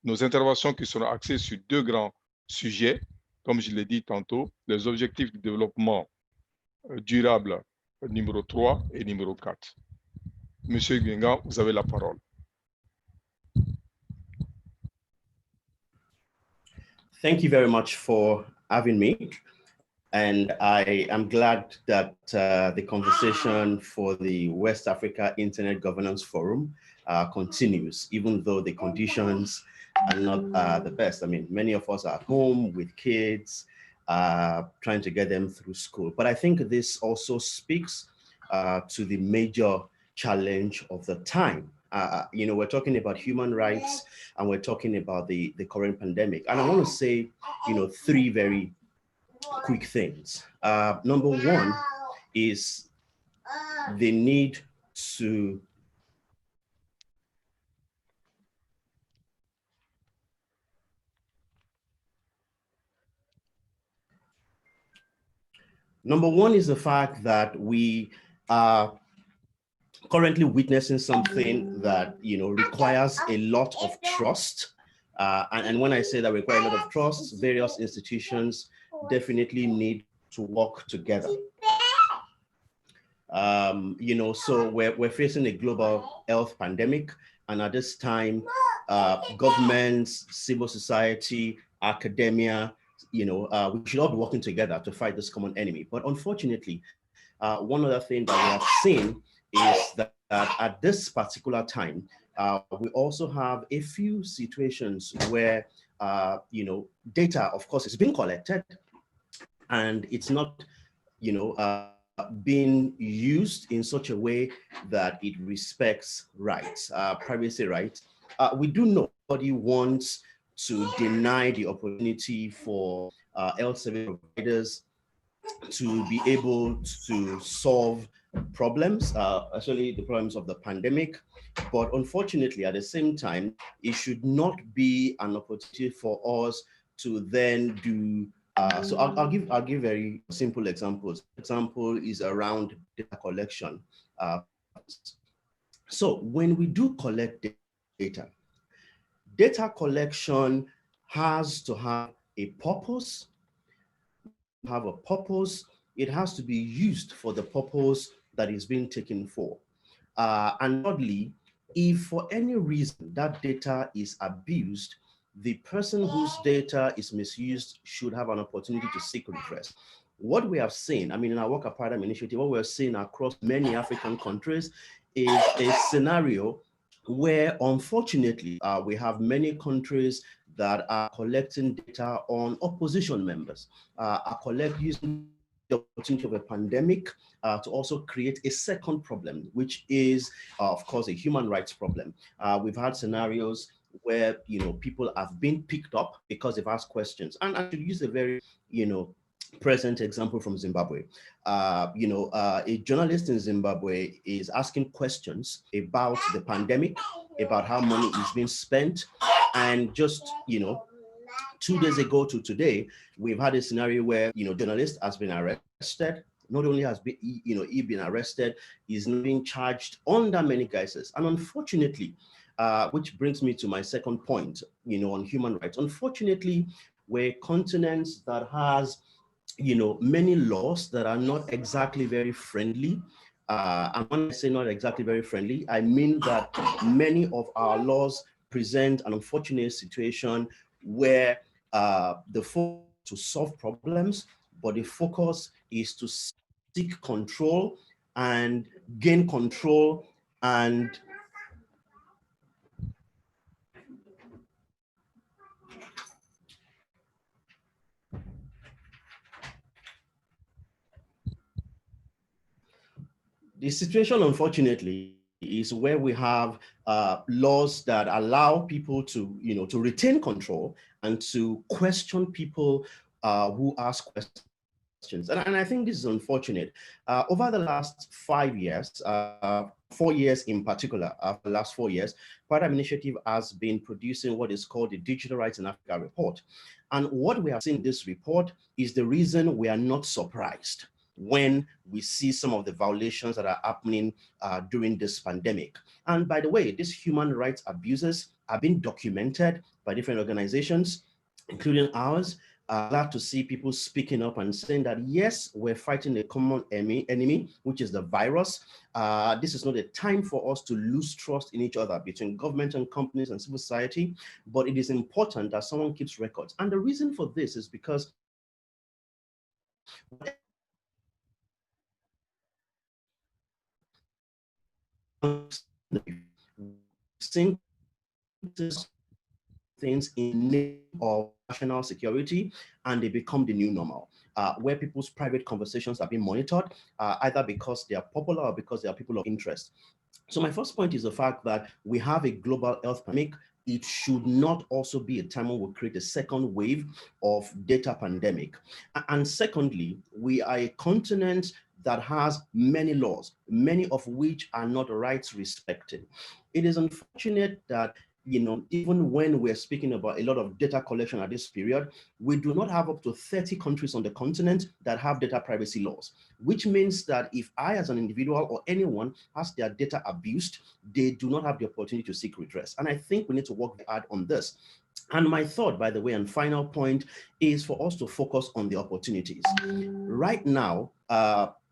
nos interventions qui seront axées sur deux grands sujets, comme je l'ai dit tantôt, les objectifs de développement durable numéro 3 et numéro 4. Monsieur Mbenga, vous avez la parole. Thank you very much for having me. And I am glad that the conversation for the West Africa Internet Governance Forum continues, even though the conditions are not the best. I mean, many of us are at home with kids, trying to get them through school. But I think this also speaks to the major challenge of the time. You know, we're talking about human rights and we're talking about the current pandemic. And I want to say, you know, three very quick things. Number one is the need to the fact that we are currently witnessing something that, you know, requires a lot of trust. And when I say that requires a lot of trust, various institutions definitely need to work together. You know, so we're facing a global health pandemic, and at this time, governments, civil society, academia, you know, we should all be working together to fight this common enemy. But unfortunately, one other thing that we have seen is that at this particular time, we also have a few situations where, you know, data, of course, is being collected and it's not, you know, being used in such a way that it respects rights, privacy rights. We do know nobody wants to deny the opportunity for health service providers to be able to solve problems, especially the problems of the pandemic. But unfortunately, at the same time, it should not be an opportunity for us to then do. So I'll give very simple examples. Example is around data collection. So when we do collect data collection has to have a purpose. It has to be used for the purpose that is being taken for. And thirdly, if for any reason that data is abused, the person whose data is misused should have an opportunity to seek redress. What we have seen, I mean, in our Worker Paradigm Initiative, what we're seeing across many African countries is a scenario where, unfortunately, we have many countries that are collecting data on opposition members, are using the opportunity of a pandemic to also create a second problem, which is, of course, a human rights problem. We've had scenarios where, you know, people have been picked up because they've asked questions. And I should use a very, you know, present example from Zimbabwe. You know, a journalist in Zimbabwe is asking questions about the pandemic, about how money is being spent. And just, you know, 2 days ago to today, we've had a scenario where, you know, journalist has been arrested. Not only has been, you know, he been arrested, he's being charged under many guises. And unfortunately, which brings me to my second point, you know, on human rights. Unfortunately, we're a continent that has, you know, many laws that are not exactly very friendly. And when I say not exactly very friendly, I mean that many of our laws present an unfortunate situation where the focus to solve problems, but the focus is to seek control and gain control and the situation, unfortunately, is where we have laws that allow people to, you know, to retain control and to question people who ask questions. And I think this is unfortunate. Over the last 5 years, 4 years in particular, the last 4 years, Paradigm Initiative has been producing what is called the Digital Rights in Africa report. And what we have seen in this report is the reason we are not surprised when we see some of the violations that are happening during this pandemic. And by the way, these human rights abuses have been documented by different organizations, including ours. Glad to see people speaking up and saying that, yes, we're fighting a common enemy, which is the virus. This is not a time for us to lose trust in each other between government and companies and civil society, but it is important that someone keeps records. And the reason for this is because things in the name of national security, and they become the new normal, where people's private conversations are being monitored, either because they are popular or because they are people of interest. So my first point is the fact that we have a global health pandemic. It should not also be a time when we create a second wave of data pandemic. And secondly, we are a continent that has many laws, many of which are not rights respected. It is unfortunate that, you know, even when we're speaking about a lot of data collection at this period, we do not have up to 30 countries on the continent that have data privacy laws, which means that if I as an individual or anyone has their data abused, they do not have the opportunity to seek redress. And I think we need to work hard on this. And my thought, by the way, and final point is for us to focus on the opportunities. Right now,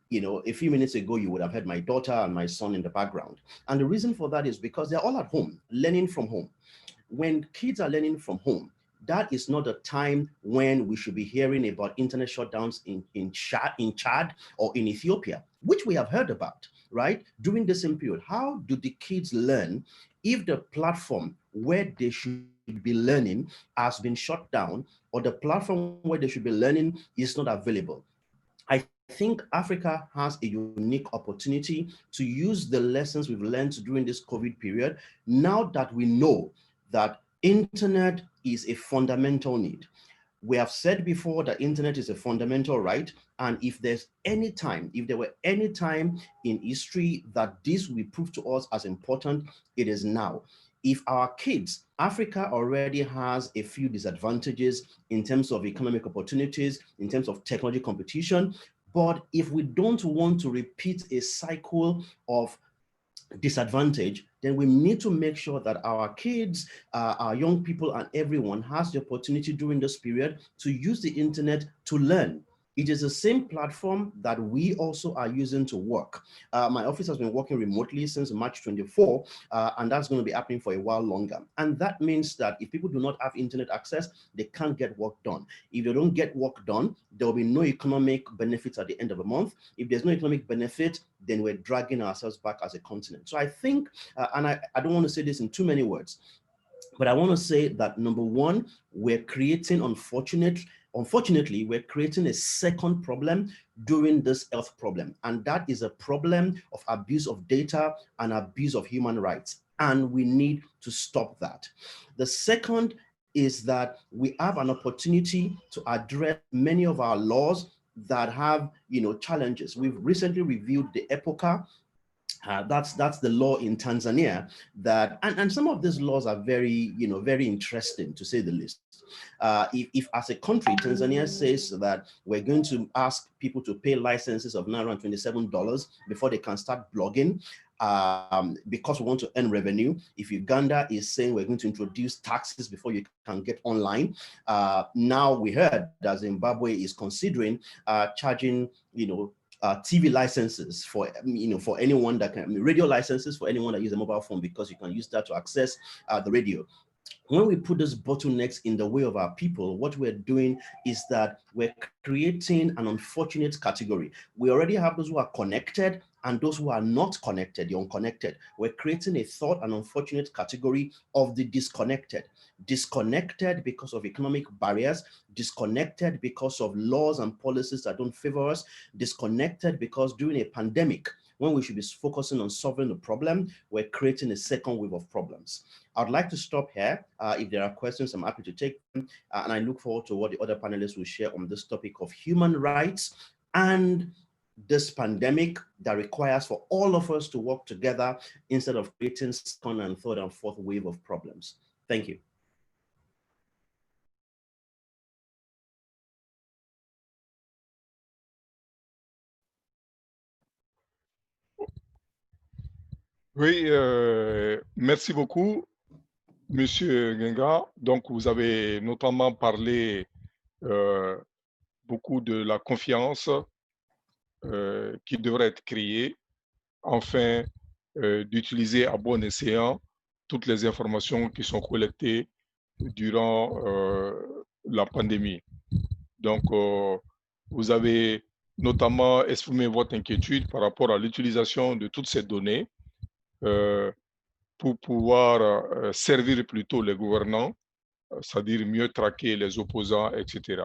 you know, a few minutes ago, you would have heard my daughter and my son in the background. And the reason for that is because they're all at home, learning from home. When kids are learning from home, that is not a time when we should be hearing about internet shutdowns in Chad or in Ethiopia, which we have heard about, right? During the same period, how do the kids learn if the platform where they should be learning has been shut down, or the platform where they should be learning is not available? I think Africa has a unique opportunity to use the lessons we've learned during this COVID period, now that we know that internet is a fundamental need. We have said before that internet is a fundamental right, and if there were any time in history that this will prove to us as important, it is now. If our kids, Africa already has a few disadvantages in terms of economic opportunities, in terms of technology competition, but if we don't want to repeat a cycle of disadvantage, then we need to make sure that our kids, our young people, and everyone has the opportunity during this period to use the internet to learn. It is the same platform that we also are using to work. My office has been working remotely since March 24, and that's going to be happening for a while longer. And that means that if people do not have internet access, they can't get work done. If they don't get work done, there will be no economic benefits at the end of the month. If there's no economic benefit, then we're dragging ourselves back as a continent. So I think, and I don't want to say this in too many words, but I want to say that number one, we're creating, unfortunately, we're creating a second problem during this health problem. And that is a problem of abuse of data and abuse of human rights. And we need to stop that. The second is that we have an opportunity to address many of our laws that have, challenges. We've recently reviewed the EPOCA. That's the law in Tanzania that, and some of these laws are very, very interesting, to say the least. If as a country, Tanzania says that we're going to ask people to pay licenses of now around $27 before they can start blogging, because we want to earn revenue. If Uganda is saying we're going to introduce taxes before you can get online, now we heard that Zimbabwe is considering charging, TV licenses for anyone that can, radio licenses for anyone that uses a mobile phone, because you can use that to access the radio. When we put those bottlenecks in the way of our people, what we're doing is that we're creating an unfortunate category. We already have those who are connected and those who are not connected, the unconnected. We're creating a third and unfortunate category of the disconnected. Disconnected because of economic barriers, disconnected because of laws and policies that don't favor us, disconnected because during a pandemic, when we should be focusing on solving the problem, we're creating a second wave of problems. I'd like to stop here. If there are questions, I'm happy to take them. And I look forward to what the other panelists will share on this topic of human rights and this pandemic that requires for all of us to work together instead of creating second and third and fourth wave of problems. Thank you. Oui, merci beaucoup, Monsieur Ngenga. Donc, vous avez notamment parlé beaucoup de la confiance qui devrait être créée afin d'utiliser à bon escient toutes les informations qui sont collectées durant la pandémie. Donc, vous avez notamment exprimé votre inquiétude par rapport à l'utilisation de toutes ces données pour pouvoir servir plutôt les gouvernants c'est-à-dire mieux traquer les opposants, etc.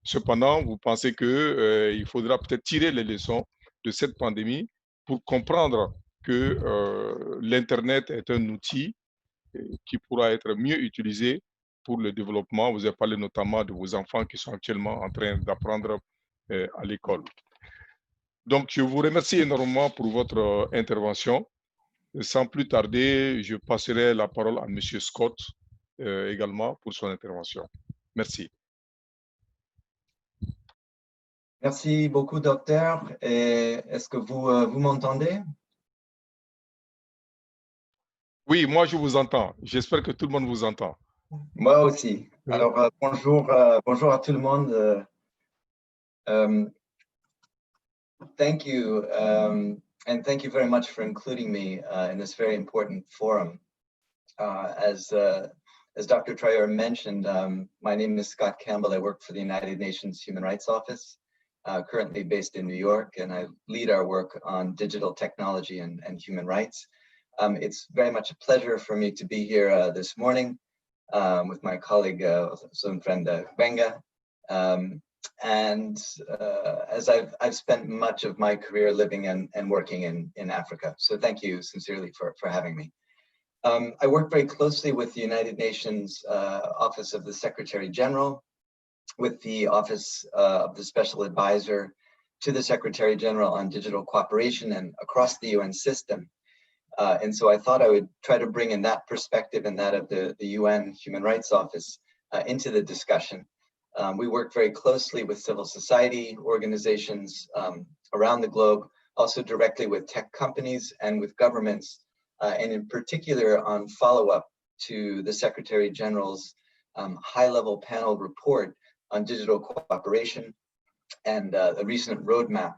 Cependant, vous pensez qu'il faudra peut-être tirer les leçons de cette pandémie pour comprendre que l'Internet est un outil qui pourra être mieux utilisé pour le développement. Vous avez parlé notamment de vos enfants qui sont actuellement en train d'apprendre à l'école. Donc, je vous remercie énormément pour votre intervention. Sans plus tarder, je passerai la parole à M. Scott également pour son intervention. Merci. Merci beaucoup, docteur. Est-ce que vous m'entendez? Oui, moi je vous entends. J'espère que tout le monde vous entend. Moi aussi. Alors, bonjour à tout le monde. Thank you, and thank you very much for including me in this very important forum. As Dr. Traore mentioned, my name is Scott Campbell. I work for the United Nations Human Rights Office, currently based in New York, and I lead our work on digital technology and human rights. It's very much a pleasure for me to be here this morning with my colleague, Sonfrenda Gbenga. As I've spent much of my career living and working in Africa. So thank you sincerely for having me. I work very closely with the United Nations Office of the Secretary General, with the Office of the Special Advisor to the Secretary General on Digital Cooperation and across the UN system. And so I thought I would try to bring in that perspective and that of the UN Human Rights Office into the discussion. We work very closely with civil society organizations around the globe, also directly with tech companies and with governments, and in particular on follow-up to the Secretary General's high-level panel report on digital cooperation and the recent roadmap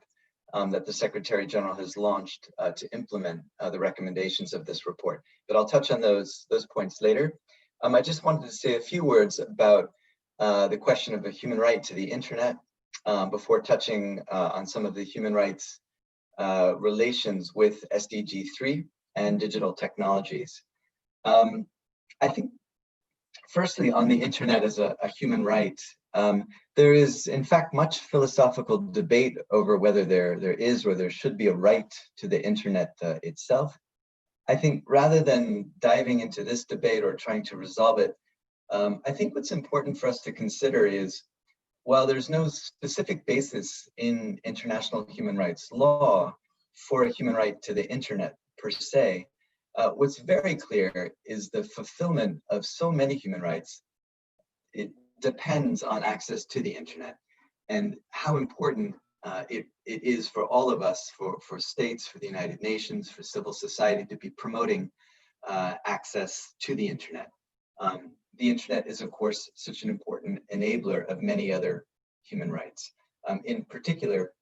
that the Secretary General has launched to implement the recommendations of this report. But I'll touch on those points later. I just wanted to say a few words about the question of a human right to the internet before touching on some of the human rights relations with SDG 3 and digital technologies. I think, firstly, on the internet as a human right, there is, in fact, much philosophical debate over whether there is or there should be a right to the internet itself. I think rather than diving into this debate or trying to resolve it, I think what's important for us to consider is, while there's no specific basis in international human rights law for a human right to the internet per se, what's very clear is the fulfillment of so many human rights. It depends on access to the internet and how important it is for all of us, for states, for the United Nations, for civil society to be promoting access to the internet. The internet is, of course, such an important enabler of many other human rights. In particular,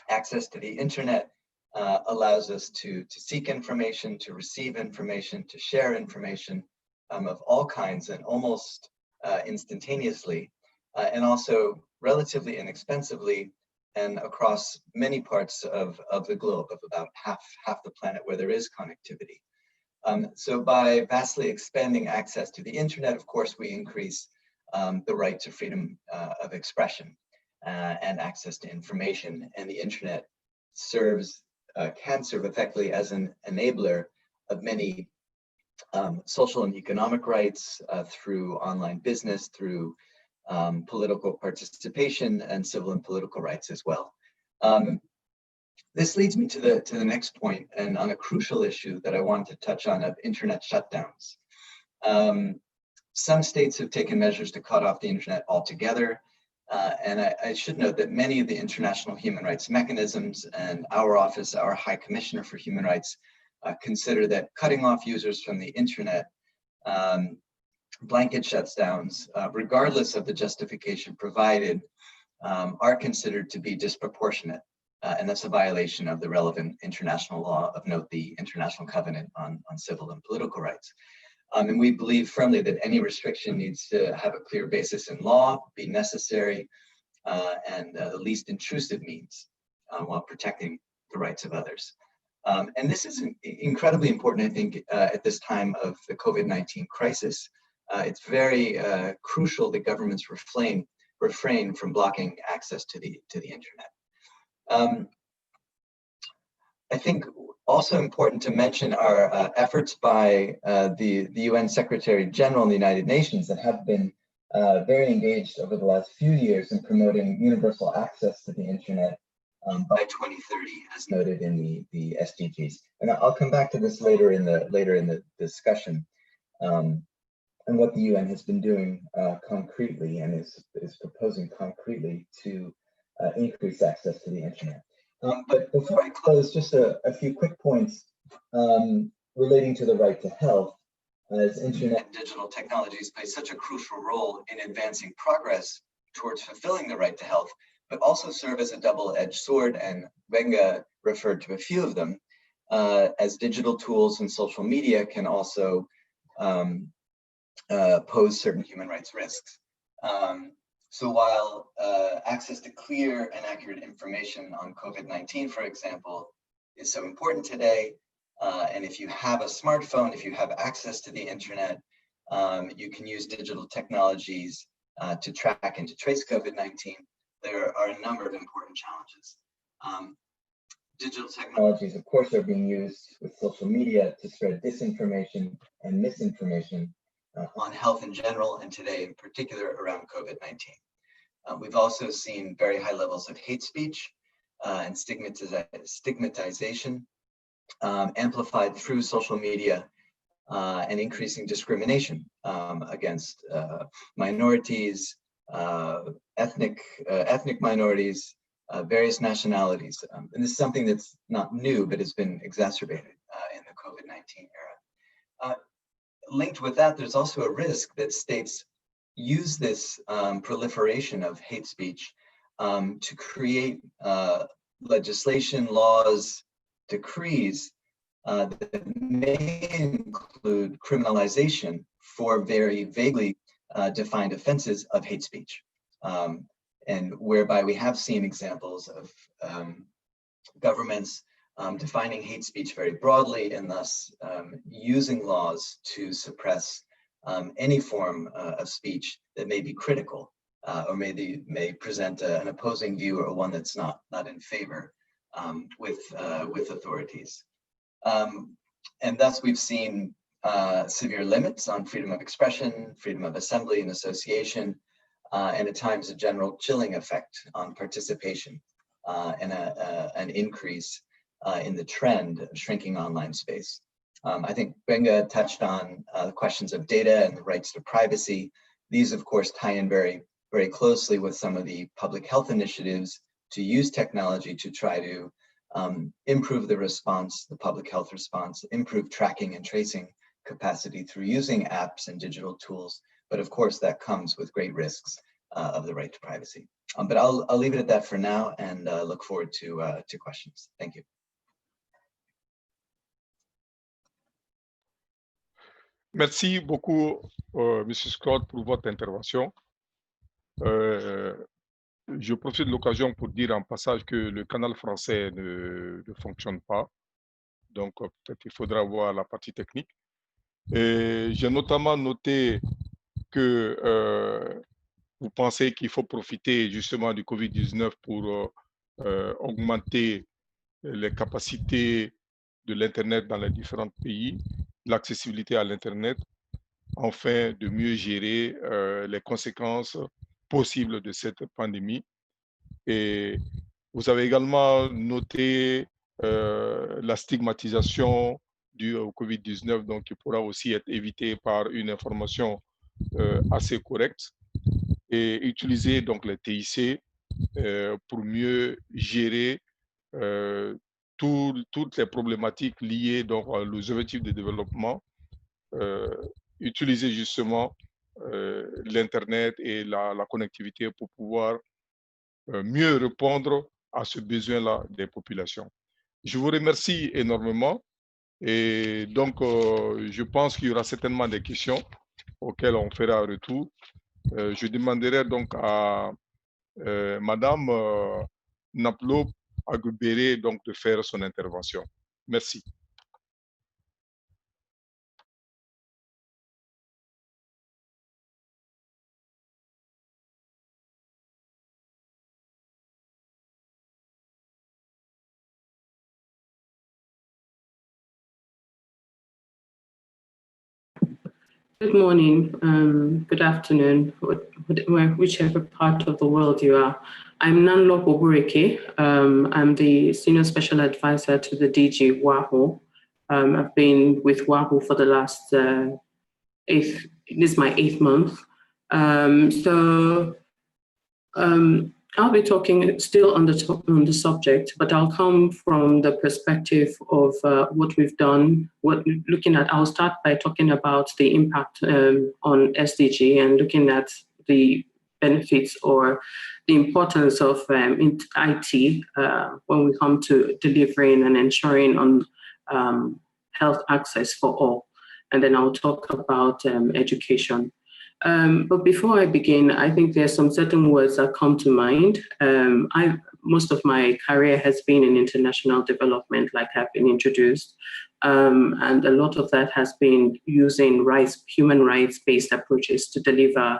access to the internet allows us to seek information, to receive information, to share information of all kinds and almost instantaneously, and also relatively inexpensively and across many parts of the globe, of about half the planet where there is connectivity. So by vastly expanding access to the internet, of course, we increase the right to freedom of expression and access to information. And the internet can serve effectively as an enabler of many social and economic rights through online business, through political participation, and civil and political rights as well. This leads me to the next point, and on a crucial issue that I want to touch on, of internet shutdowns. Some states have taken measures to cut off the internet altogether, and I should note that many of the international human rights mechanisms and our office, our High Commissioner for Human Rights, consider that cutting off users from the internet, blanket shutdowns, regardless of the justification provided, are considered to be disproportionate. And that's a violation of the relevant international law, of note the International Covenant on Civil and Political Rights. And we believe firmly that any restriction needs to have a clear basis in law, be necessary, and the least intrusive means while protecting the rights of others. And this is incredibly important, I think, at this time of the COVID-19 crisis, it's very crucial that governments refrain from blocking access to the internet. I think also important to mention are efforts by the UN Secretary General in the United Nations that have been very engaged over the last few years in promoting universal access to the internet by 2030, as noted in the SDGs. And I'll come back to this later in the discussion, and what the UN has been doing concretely and is proposing concretely to increase access to the internet. But before I close, just a few quick points relating to the right to health, as internet and digital technologies play such a crucial role in advancing progress towards fulfilling the right to health, but also serve as a double-edged sword, and Gbenga referred to a few of them, as digital tools and social media can also pose certain human rights risks. So while access to clear and accurate information on COVID-19, for example, is so important today, and if you have a smartphone, if you have access to the internet, you can use digital technologies to track and to trace COVID-19, there are a number of important challenges. Digital technologies, of course, are being used with social media to spread disinformation and misinformation on health in general, and today in particular around COVID-19. We've also seen very high levels of hate speech and stigmatization amplified through social media, and increasing discrimination against minorities, ethnic minorities, various nationalities. And this is something that's not new, but has been exacerbated in the COVID-19 era. Linked with that, there's also a risk that states use this proliferation of hate speech to create legislation, laws, decrees that may include criminalization for very vaguely defined offenses of hate speech. And whereby we have seen examples of governments defining hate speech very broadly, and thus using laws to suppress any form of speech that may be critical or may present an opposing view or one that's not in favor with authorities. And thus we've seen severe limits on freedom of expression, freedom of assembly and association, and at times a general chilling effect on participation, and an increase in the trend of shrinking online space. I think Gbenga touched on the questions of data and the rights to privacy. These, of course, tie in very, very closely with some of the public health initiatives to use technology to try to improve the response, the public health response, improve tracking and tracing capacity through using apps and digital tools. But of course, that comes with great risks of the right to privacy. But I'll leave it at that for now, and look forward to questions. Thank you. Merci beaucoup, M. Scott, pour votre intervention. Je profite de l'occasion pour dire en passage que le canal français ne fonctionne pas. Donc, peut-être il faudra voir la partie technique. J'ai notamment noté que vous pensez qu'il faut profiter justement du Covid-19 pour augmenter les capacités de l'Internet dans les différents pays, l'accessibilité à l'Internet, afin de mieux gérer les conséquences possibles de cette pandémie. Et vous avez également noté la stigmatisation du Covid-19, donc qui pourra aussi être évitée par une information assez correcte, et utiliser donc les TIC pour mieux gérer toutes les problématiques liées donc aux objectifs de développement, utiliser justement l'Internet et la connectivité pour pouvoir mieux répondre à ce besoin-là des populations. Je vous remercie énormément, et donc je pense qu'il y aura certainement des questions auxquelles on fera un retour. Je demanderai donc à Madame Naplo Agubéré donc de faire son intervention. Merci. Good morning, good afternoon, whichever part of the world you are. I'm Nanlo Obureke. I'm the Senior Special Advisor to the DG WAHO. I've been with WAHO for the last this is my 8th month. I'll be talking still on the subject, but I'll come from the perspective of what we've done. I'll start by talking about the impact on SDG and looking at the benefits or the importance of IT when we come to delivering and ensuring on health access for all. And then I'll talk about education. But before I begin, I think there's some certain words that come to mind. Most of my career has been in international development, like I've been introduced. And a lot of that has been using human rights-based approaches to deliver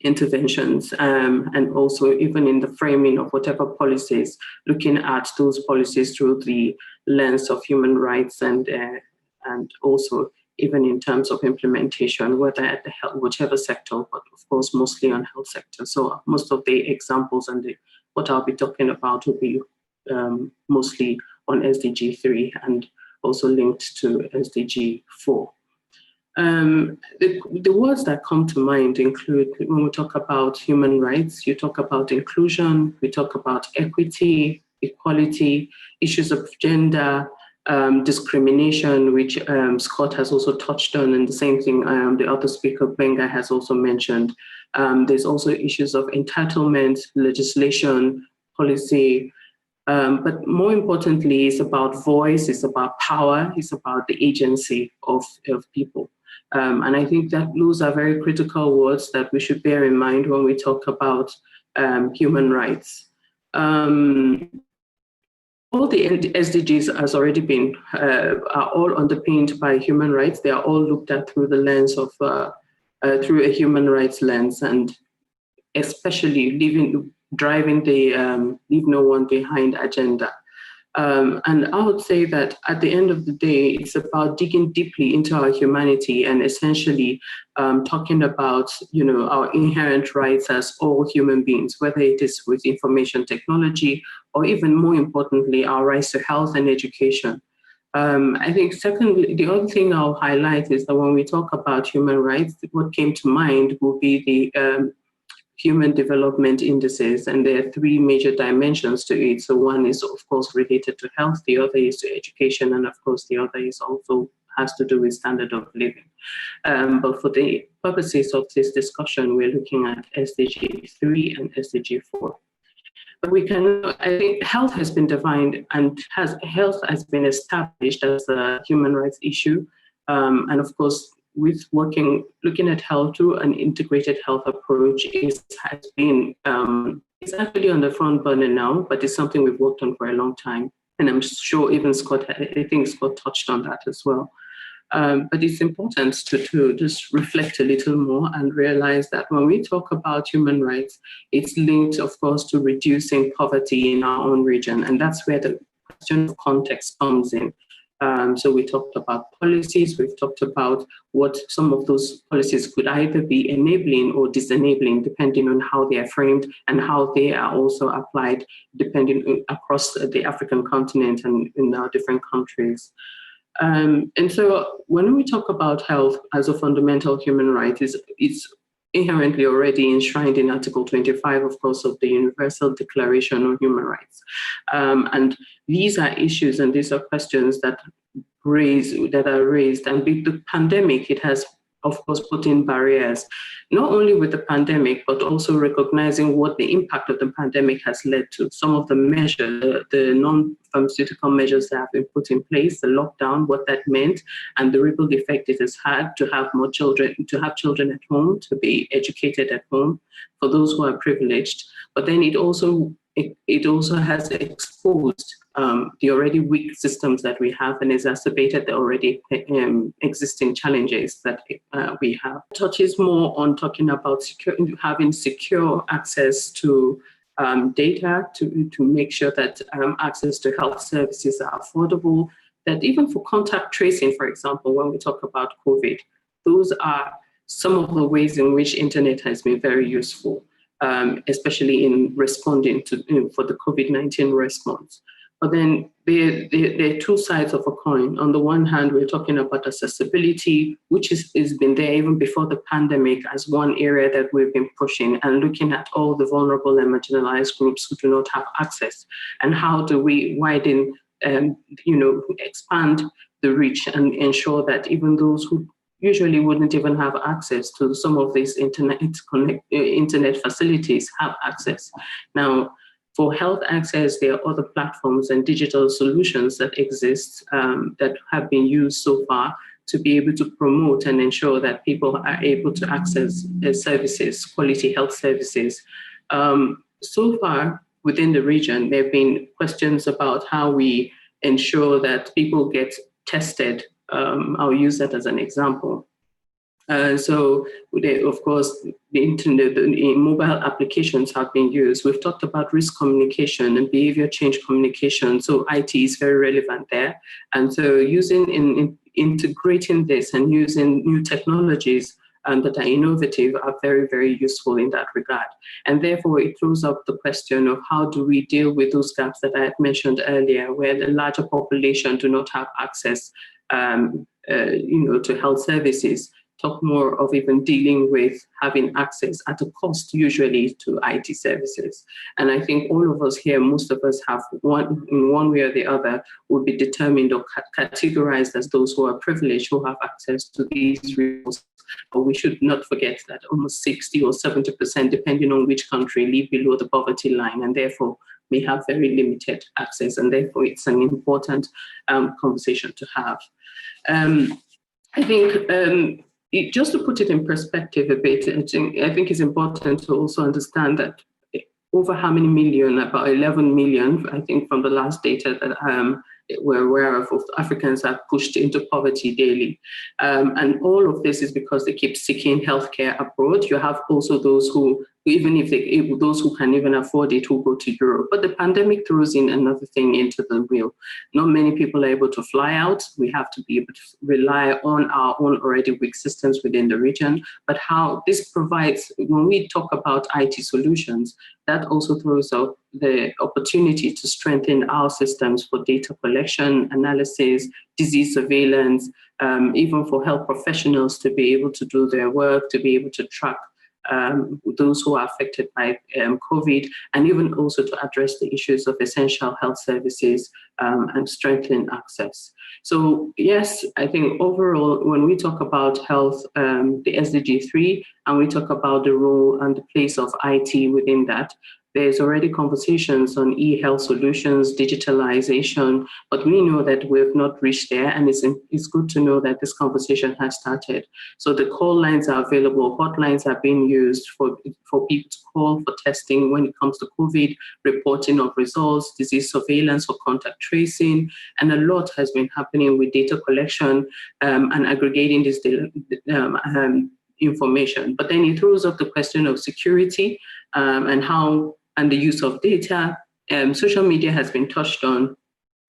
interventions, and also even in the framing of whatever policies, looking at those policies through the lens of human rights and also even in terms of implementation, whether at the health, whichever sector, but of course, mostly on health sector. So most of the examples and what I'll be talking about will be mostly on SDG 3 and also linked to SDG 4. The words that come to mind include, when we talk about human rights, you talk about inclusion, we talk about equity, equality, issues of gender, discrimination, which Scott has also touched on, and the same thing the other speaker, Benga, has also mentioned. There's also issues of entitlement, legislation, policy, but more importantly, it's about voice, it's about power, it's about the agency of people. And I think that those are very critical words that we should bear in mind when we talk about human rights. All the SDGs has already been, are all underpinned by human rights. They are all looked at through the lens of, through a human rights lens, and especially driving the leave no one behind agenda. And I would say that at the end of the day, it's about digging deeply into our humanity and essentially talking about, our inherent rights as all human beings, whether it is with information technology or even more importantly, our rights to health and education. I think secondly, the other thing I'll highlight is that when we talk about human rights, what came to mind will be the Human Development Indices, and there are 3 major dimensions to it. So one is, of course, related to health, the other is to education, and of course, the other is also has to do with standard of living. But for the purposes of this discussion, we're looking at SDG 3 and SDG 4. But I think health has been defined and health has been established as a human rights issue. And of course, with looking at health through an integrated health approach has been, it's actually on the front burner now, but it's something we've worked on for a long time. And I'm sure even I think Scott touched on that as well. But it's important to just reflect a little more and realize that when we talk about human rights, it's linked, of course, to reducing poverty in our own region. And that's where the question of context comes in. So we talked about policies, we've talked about what some of those policies could either be enabling or disenabling, depending on how they are framed and how they are also applied, depending across the African continent and in our different countries. And so when we talk about health as a fundamental human right, it's inherently already enshrined in Article 25, of course, of the Universal Declaration on Human Rights. And these are issues and these are questions that are raised. And with the pandemic, it has, of course, put in barriers, not only with the pandemic, but also recognizing what the impact of the pandemic has led to. Some of the measures, the non-pharmaceutical measures that have been put in place, the lockdown, what that meant, and the ripple effect it has had to have more children, to have children at home, to be educated at home for those who are privileged. But then it also has exposed the already weak systems that we have and exacerbated the already existing challenges that we have. Touches more on talking about having secure access to data to make sure that access to health services are affordable, that even for contact tracing, for example, when we talk about COVID, those are some of the ways in which internet has been very useful, especially in responding to for the COVID-19 response. But then there are two sides of a coin. On the one hand, we're talking about accessibility, which has been there even before the pandemic as one area that we've been pushing, and looking at all the vulnerable and marginalized groups who do not have access, and how do we widen, expand the reach and ensure that even those who usually wouldn't even have access to some of these internet facilities have access. Now, for health access, there are other platforms and digital solutions that exist that have been used so far to be able to promote and ensure that people are able to access services, quality health services. So far, within the region, there have been questions about how we ensure that people get tested. I'll use that as an example. So, of course, the internet, the mobile applications have been used. We've talked about risk communication and behavior change communication. So IT is very relevant there. And so integrating this and using new technologies that are innovative are very, very useful in that regard. And therefore, it throws up the question of how do we deal with those gaps that I had mentioned earlier, where the larger population do not have access to health services. Talk more of even dealing with having access at a cost usually to IT services. And I think all of us here, most of us have in one way or the other, will be determined or categorized as those who are privileged, who have access to these resources. But we should not forget that almost 60 or 70%, depending on which country, live below the poverty line and therefore may have very limited access. And therefore it's an important conversation to have. I think just to put it in perspective a bit, I think it's important to also understand that over how many million, about 11 million, I think from the last data that we're aware of Africans are pushed into poverty daily. And all of this is because they keep seeking healthcare abroad. You have also those who, even if those who can even afford it, who go to Europe. But the pandemic throws in another thing into the wheel. Not many people are able to fly out. We have to be able to rely on our own already weak systems within the region. But how this provides, when we talk about IT solutions, that also throws up the opportunity to strengthen our systems for data collection, analysis, disease surveillance, even for health professionals to be able to do their work, to be able to track those who are affected by COVID, and even also to address the issues of essential health services and strengthen access. So yes, I think overall, when we talk about health, the SDG 3, and we talk about the role and the place of IT within that, there's already conversations on e-health solutions, digitalization, but we know that we've not reached there, and it's good to know that this conversation has started. So the call lines are available, hotlines are being used for people to call for testing when it comes to COVID, reporting of results, disease surveillance or contact tracing, and a lot has been happening with data collection and aggregating this data, information. But then it throws up the question of security and the use of data. Social media has been touched on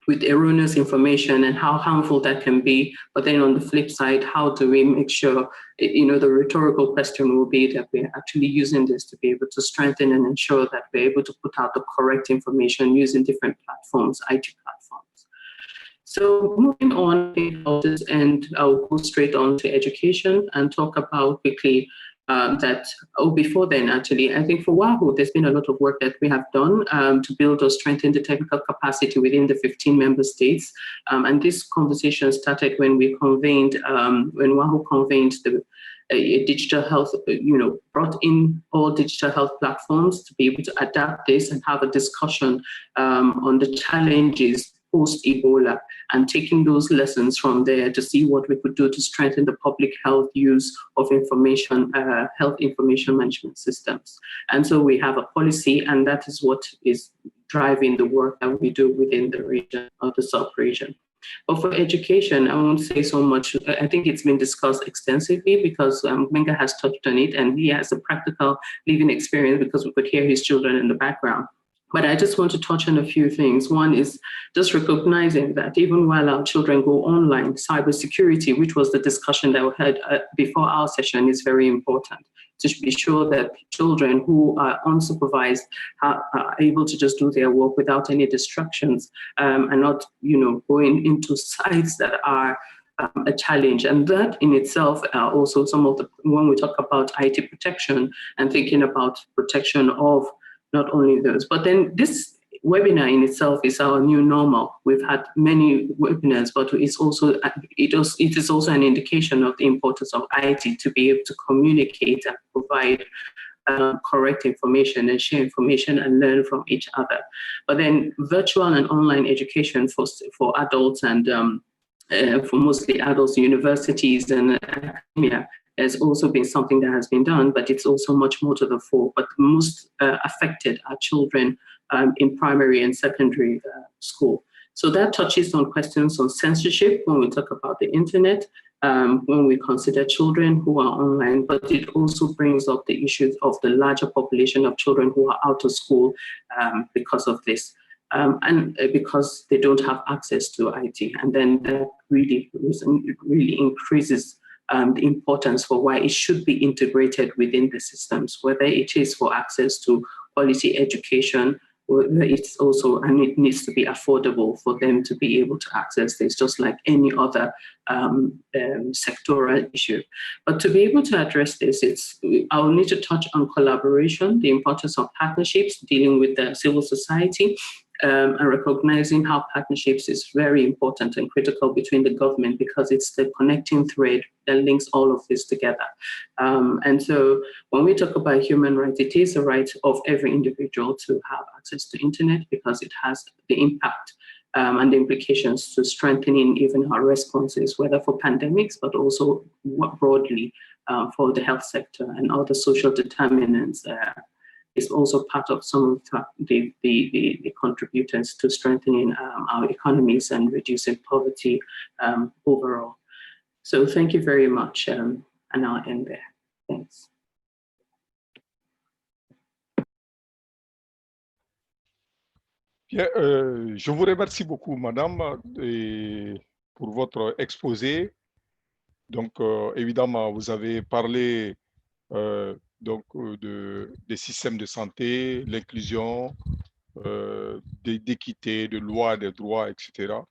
with erroneous information and how harmful that can be. But then on the flip side, how do we make sure, the rhetorical question will be that we're actually using this to be able to strengthen and ensure that we're able to put out the correct information using different platforms, IT platforms. So moving on, and I'll go straight on to education and talk about quickly before then, actually, I think for WAHU, there's been a lot of work that we have done to build or strengthen the technical capacity within the 15 member states. And this conversation started when we convened, when WAHU convened the digital health, brought in all digital health platforms to be able to adapt this and have a discussion on the challenges post-Ebola, and taking those lessons from there to see what we could do to strengthen the public health use of information, health information management systems. And so we have a policy, and that is what is driving the work that we do within the region or the sub-region. But for education, I won't say so much. I think it's been discussed extensively because Menga has touched on it, and he has a practical living experience because we could hear his children in the background. But I just want to touch on a few things. One is just recognizing that even while our children go online, cybersecurity, which was the discussion that we had before our session, is very important to be sure that children who are unsupervised are able to just do their work without any distractions and not, going into sites that are a challenge. And that in itself are also some of the, when we talk about IT protection and thinking about protection of not only those, but then this webinar in itself is our new normal. We've had many webinars, but it is also an indication of the importance of IT to be able to communicate and provide correct information and share information and learn from each other. But then virtual and online education for adults and for mostly adults, universities and academia has also been something that has been done, but it's also much more to the fore. But most affected are children in primary and secondary school. So that touches on questions on censorship when we talk about the internet, when we consider children who are online, but it also brings up the issues of the larger population of children who are out of school because of this. And because they don't have access to IT. And then that really increases the importance for why it should be integrated within the systems, whether it is for access to quality education, whether it's also, and it needs to be affordable for them to be able to access this, just like any other sectoral issue. But to be able to address this, I'll need to touch on collaboration, the importance of partnerships, dealing with the civil society, and recognizing how partnerships is very important and critical between the government, because it's the connecting thread that links all of this together. And so when we talk about human rights, it is a right of every individual to have access to internet, because it has the impact and the implications to strengthening even our responses, whether for pandemics, but also broadly for the health sector and other social determinants. Is also part of some of the contributors to strengthening our economies and reducing poverty overall. So thank you very much, and I'll end there. Thanks. Bien, je vous remercie beaucoup, madame, pour votre exposé. Donc, évidemment, vous avez parlé des systèmes de santé, l'inclusion, d'équité, de loi, des droits, etc.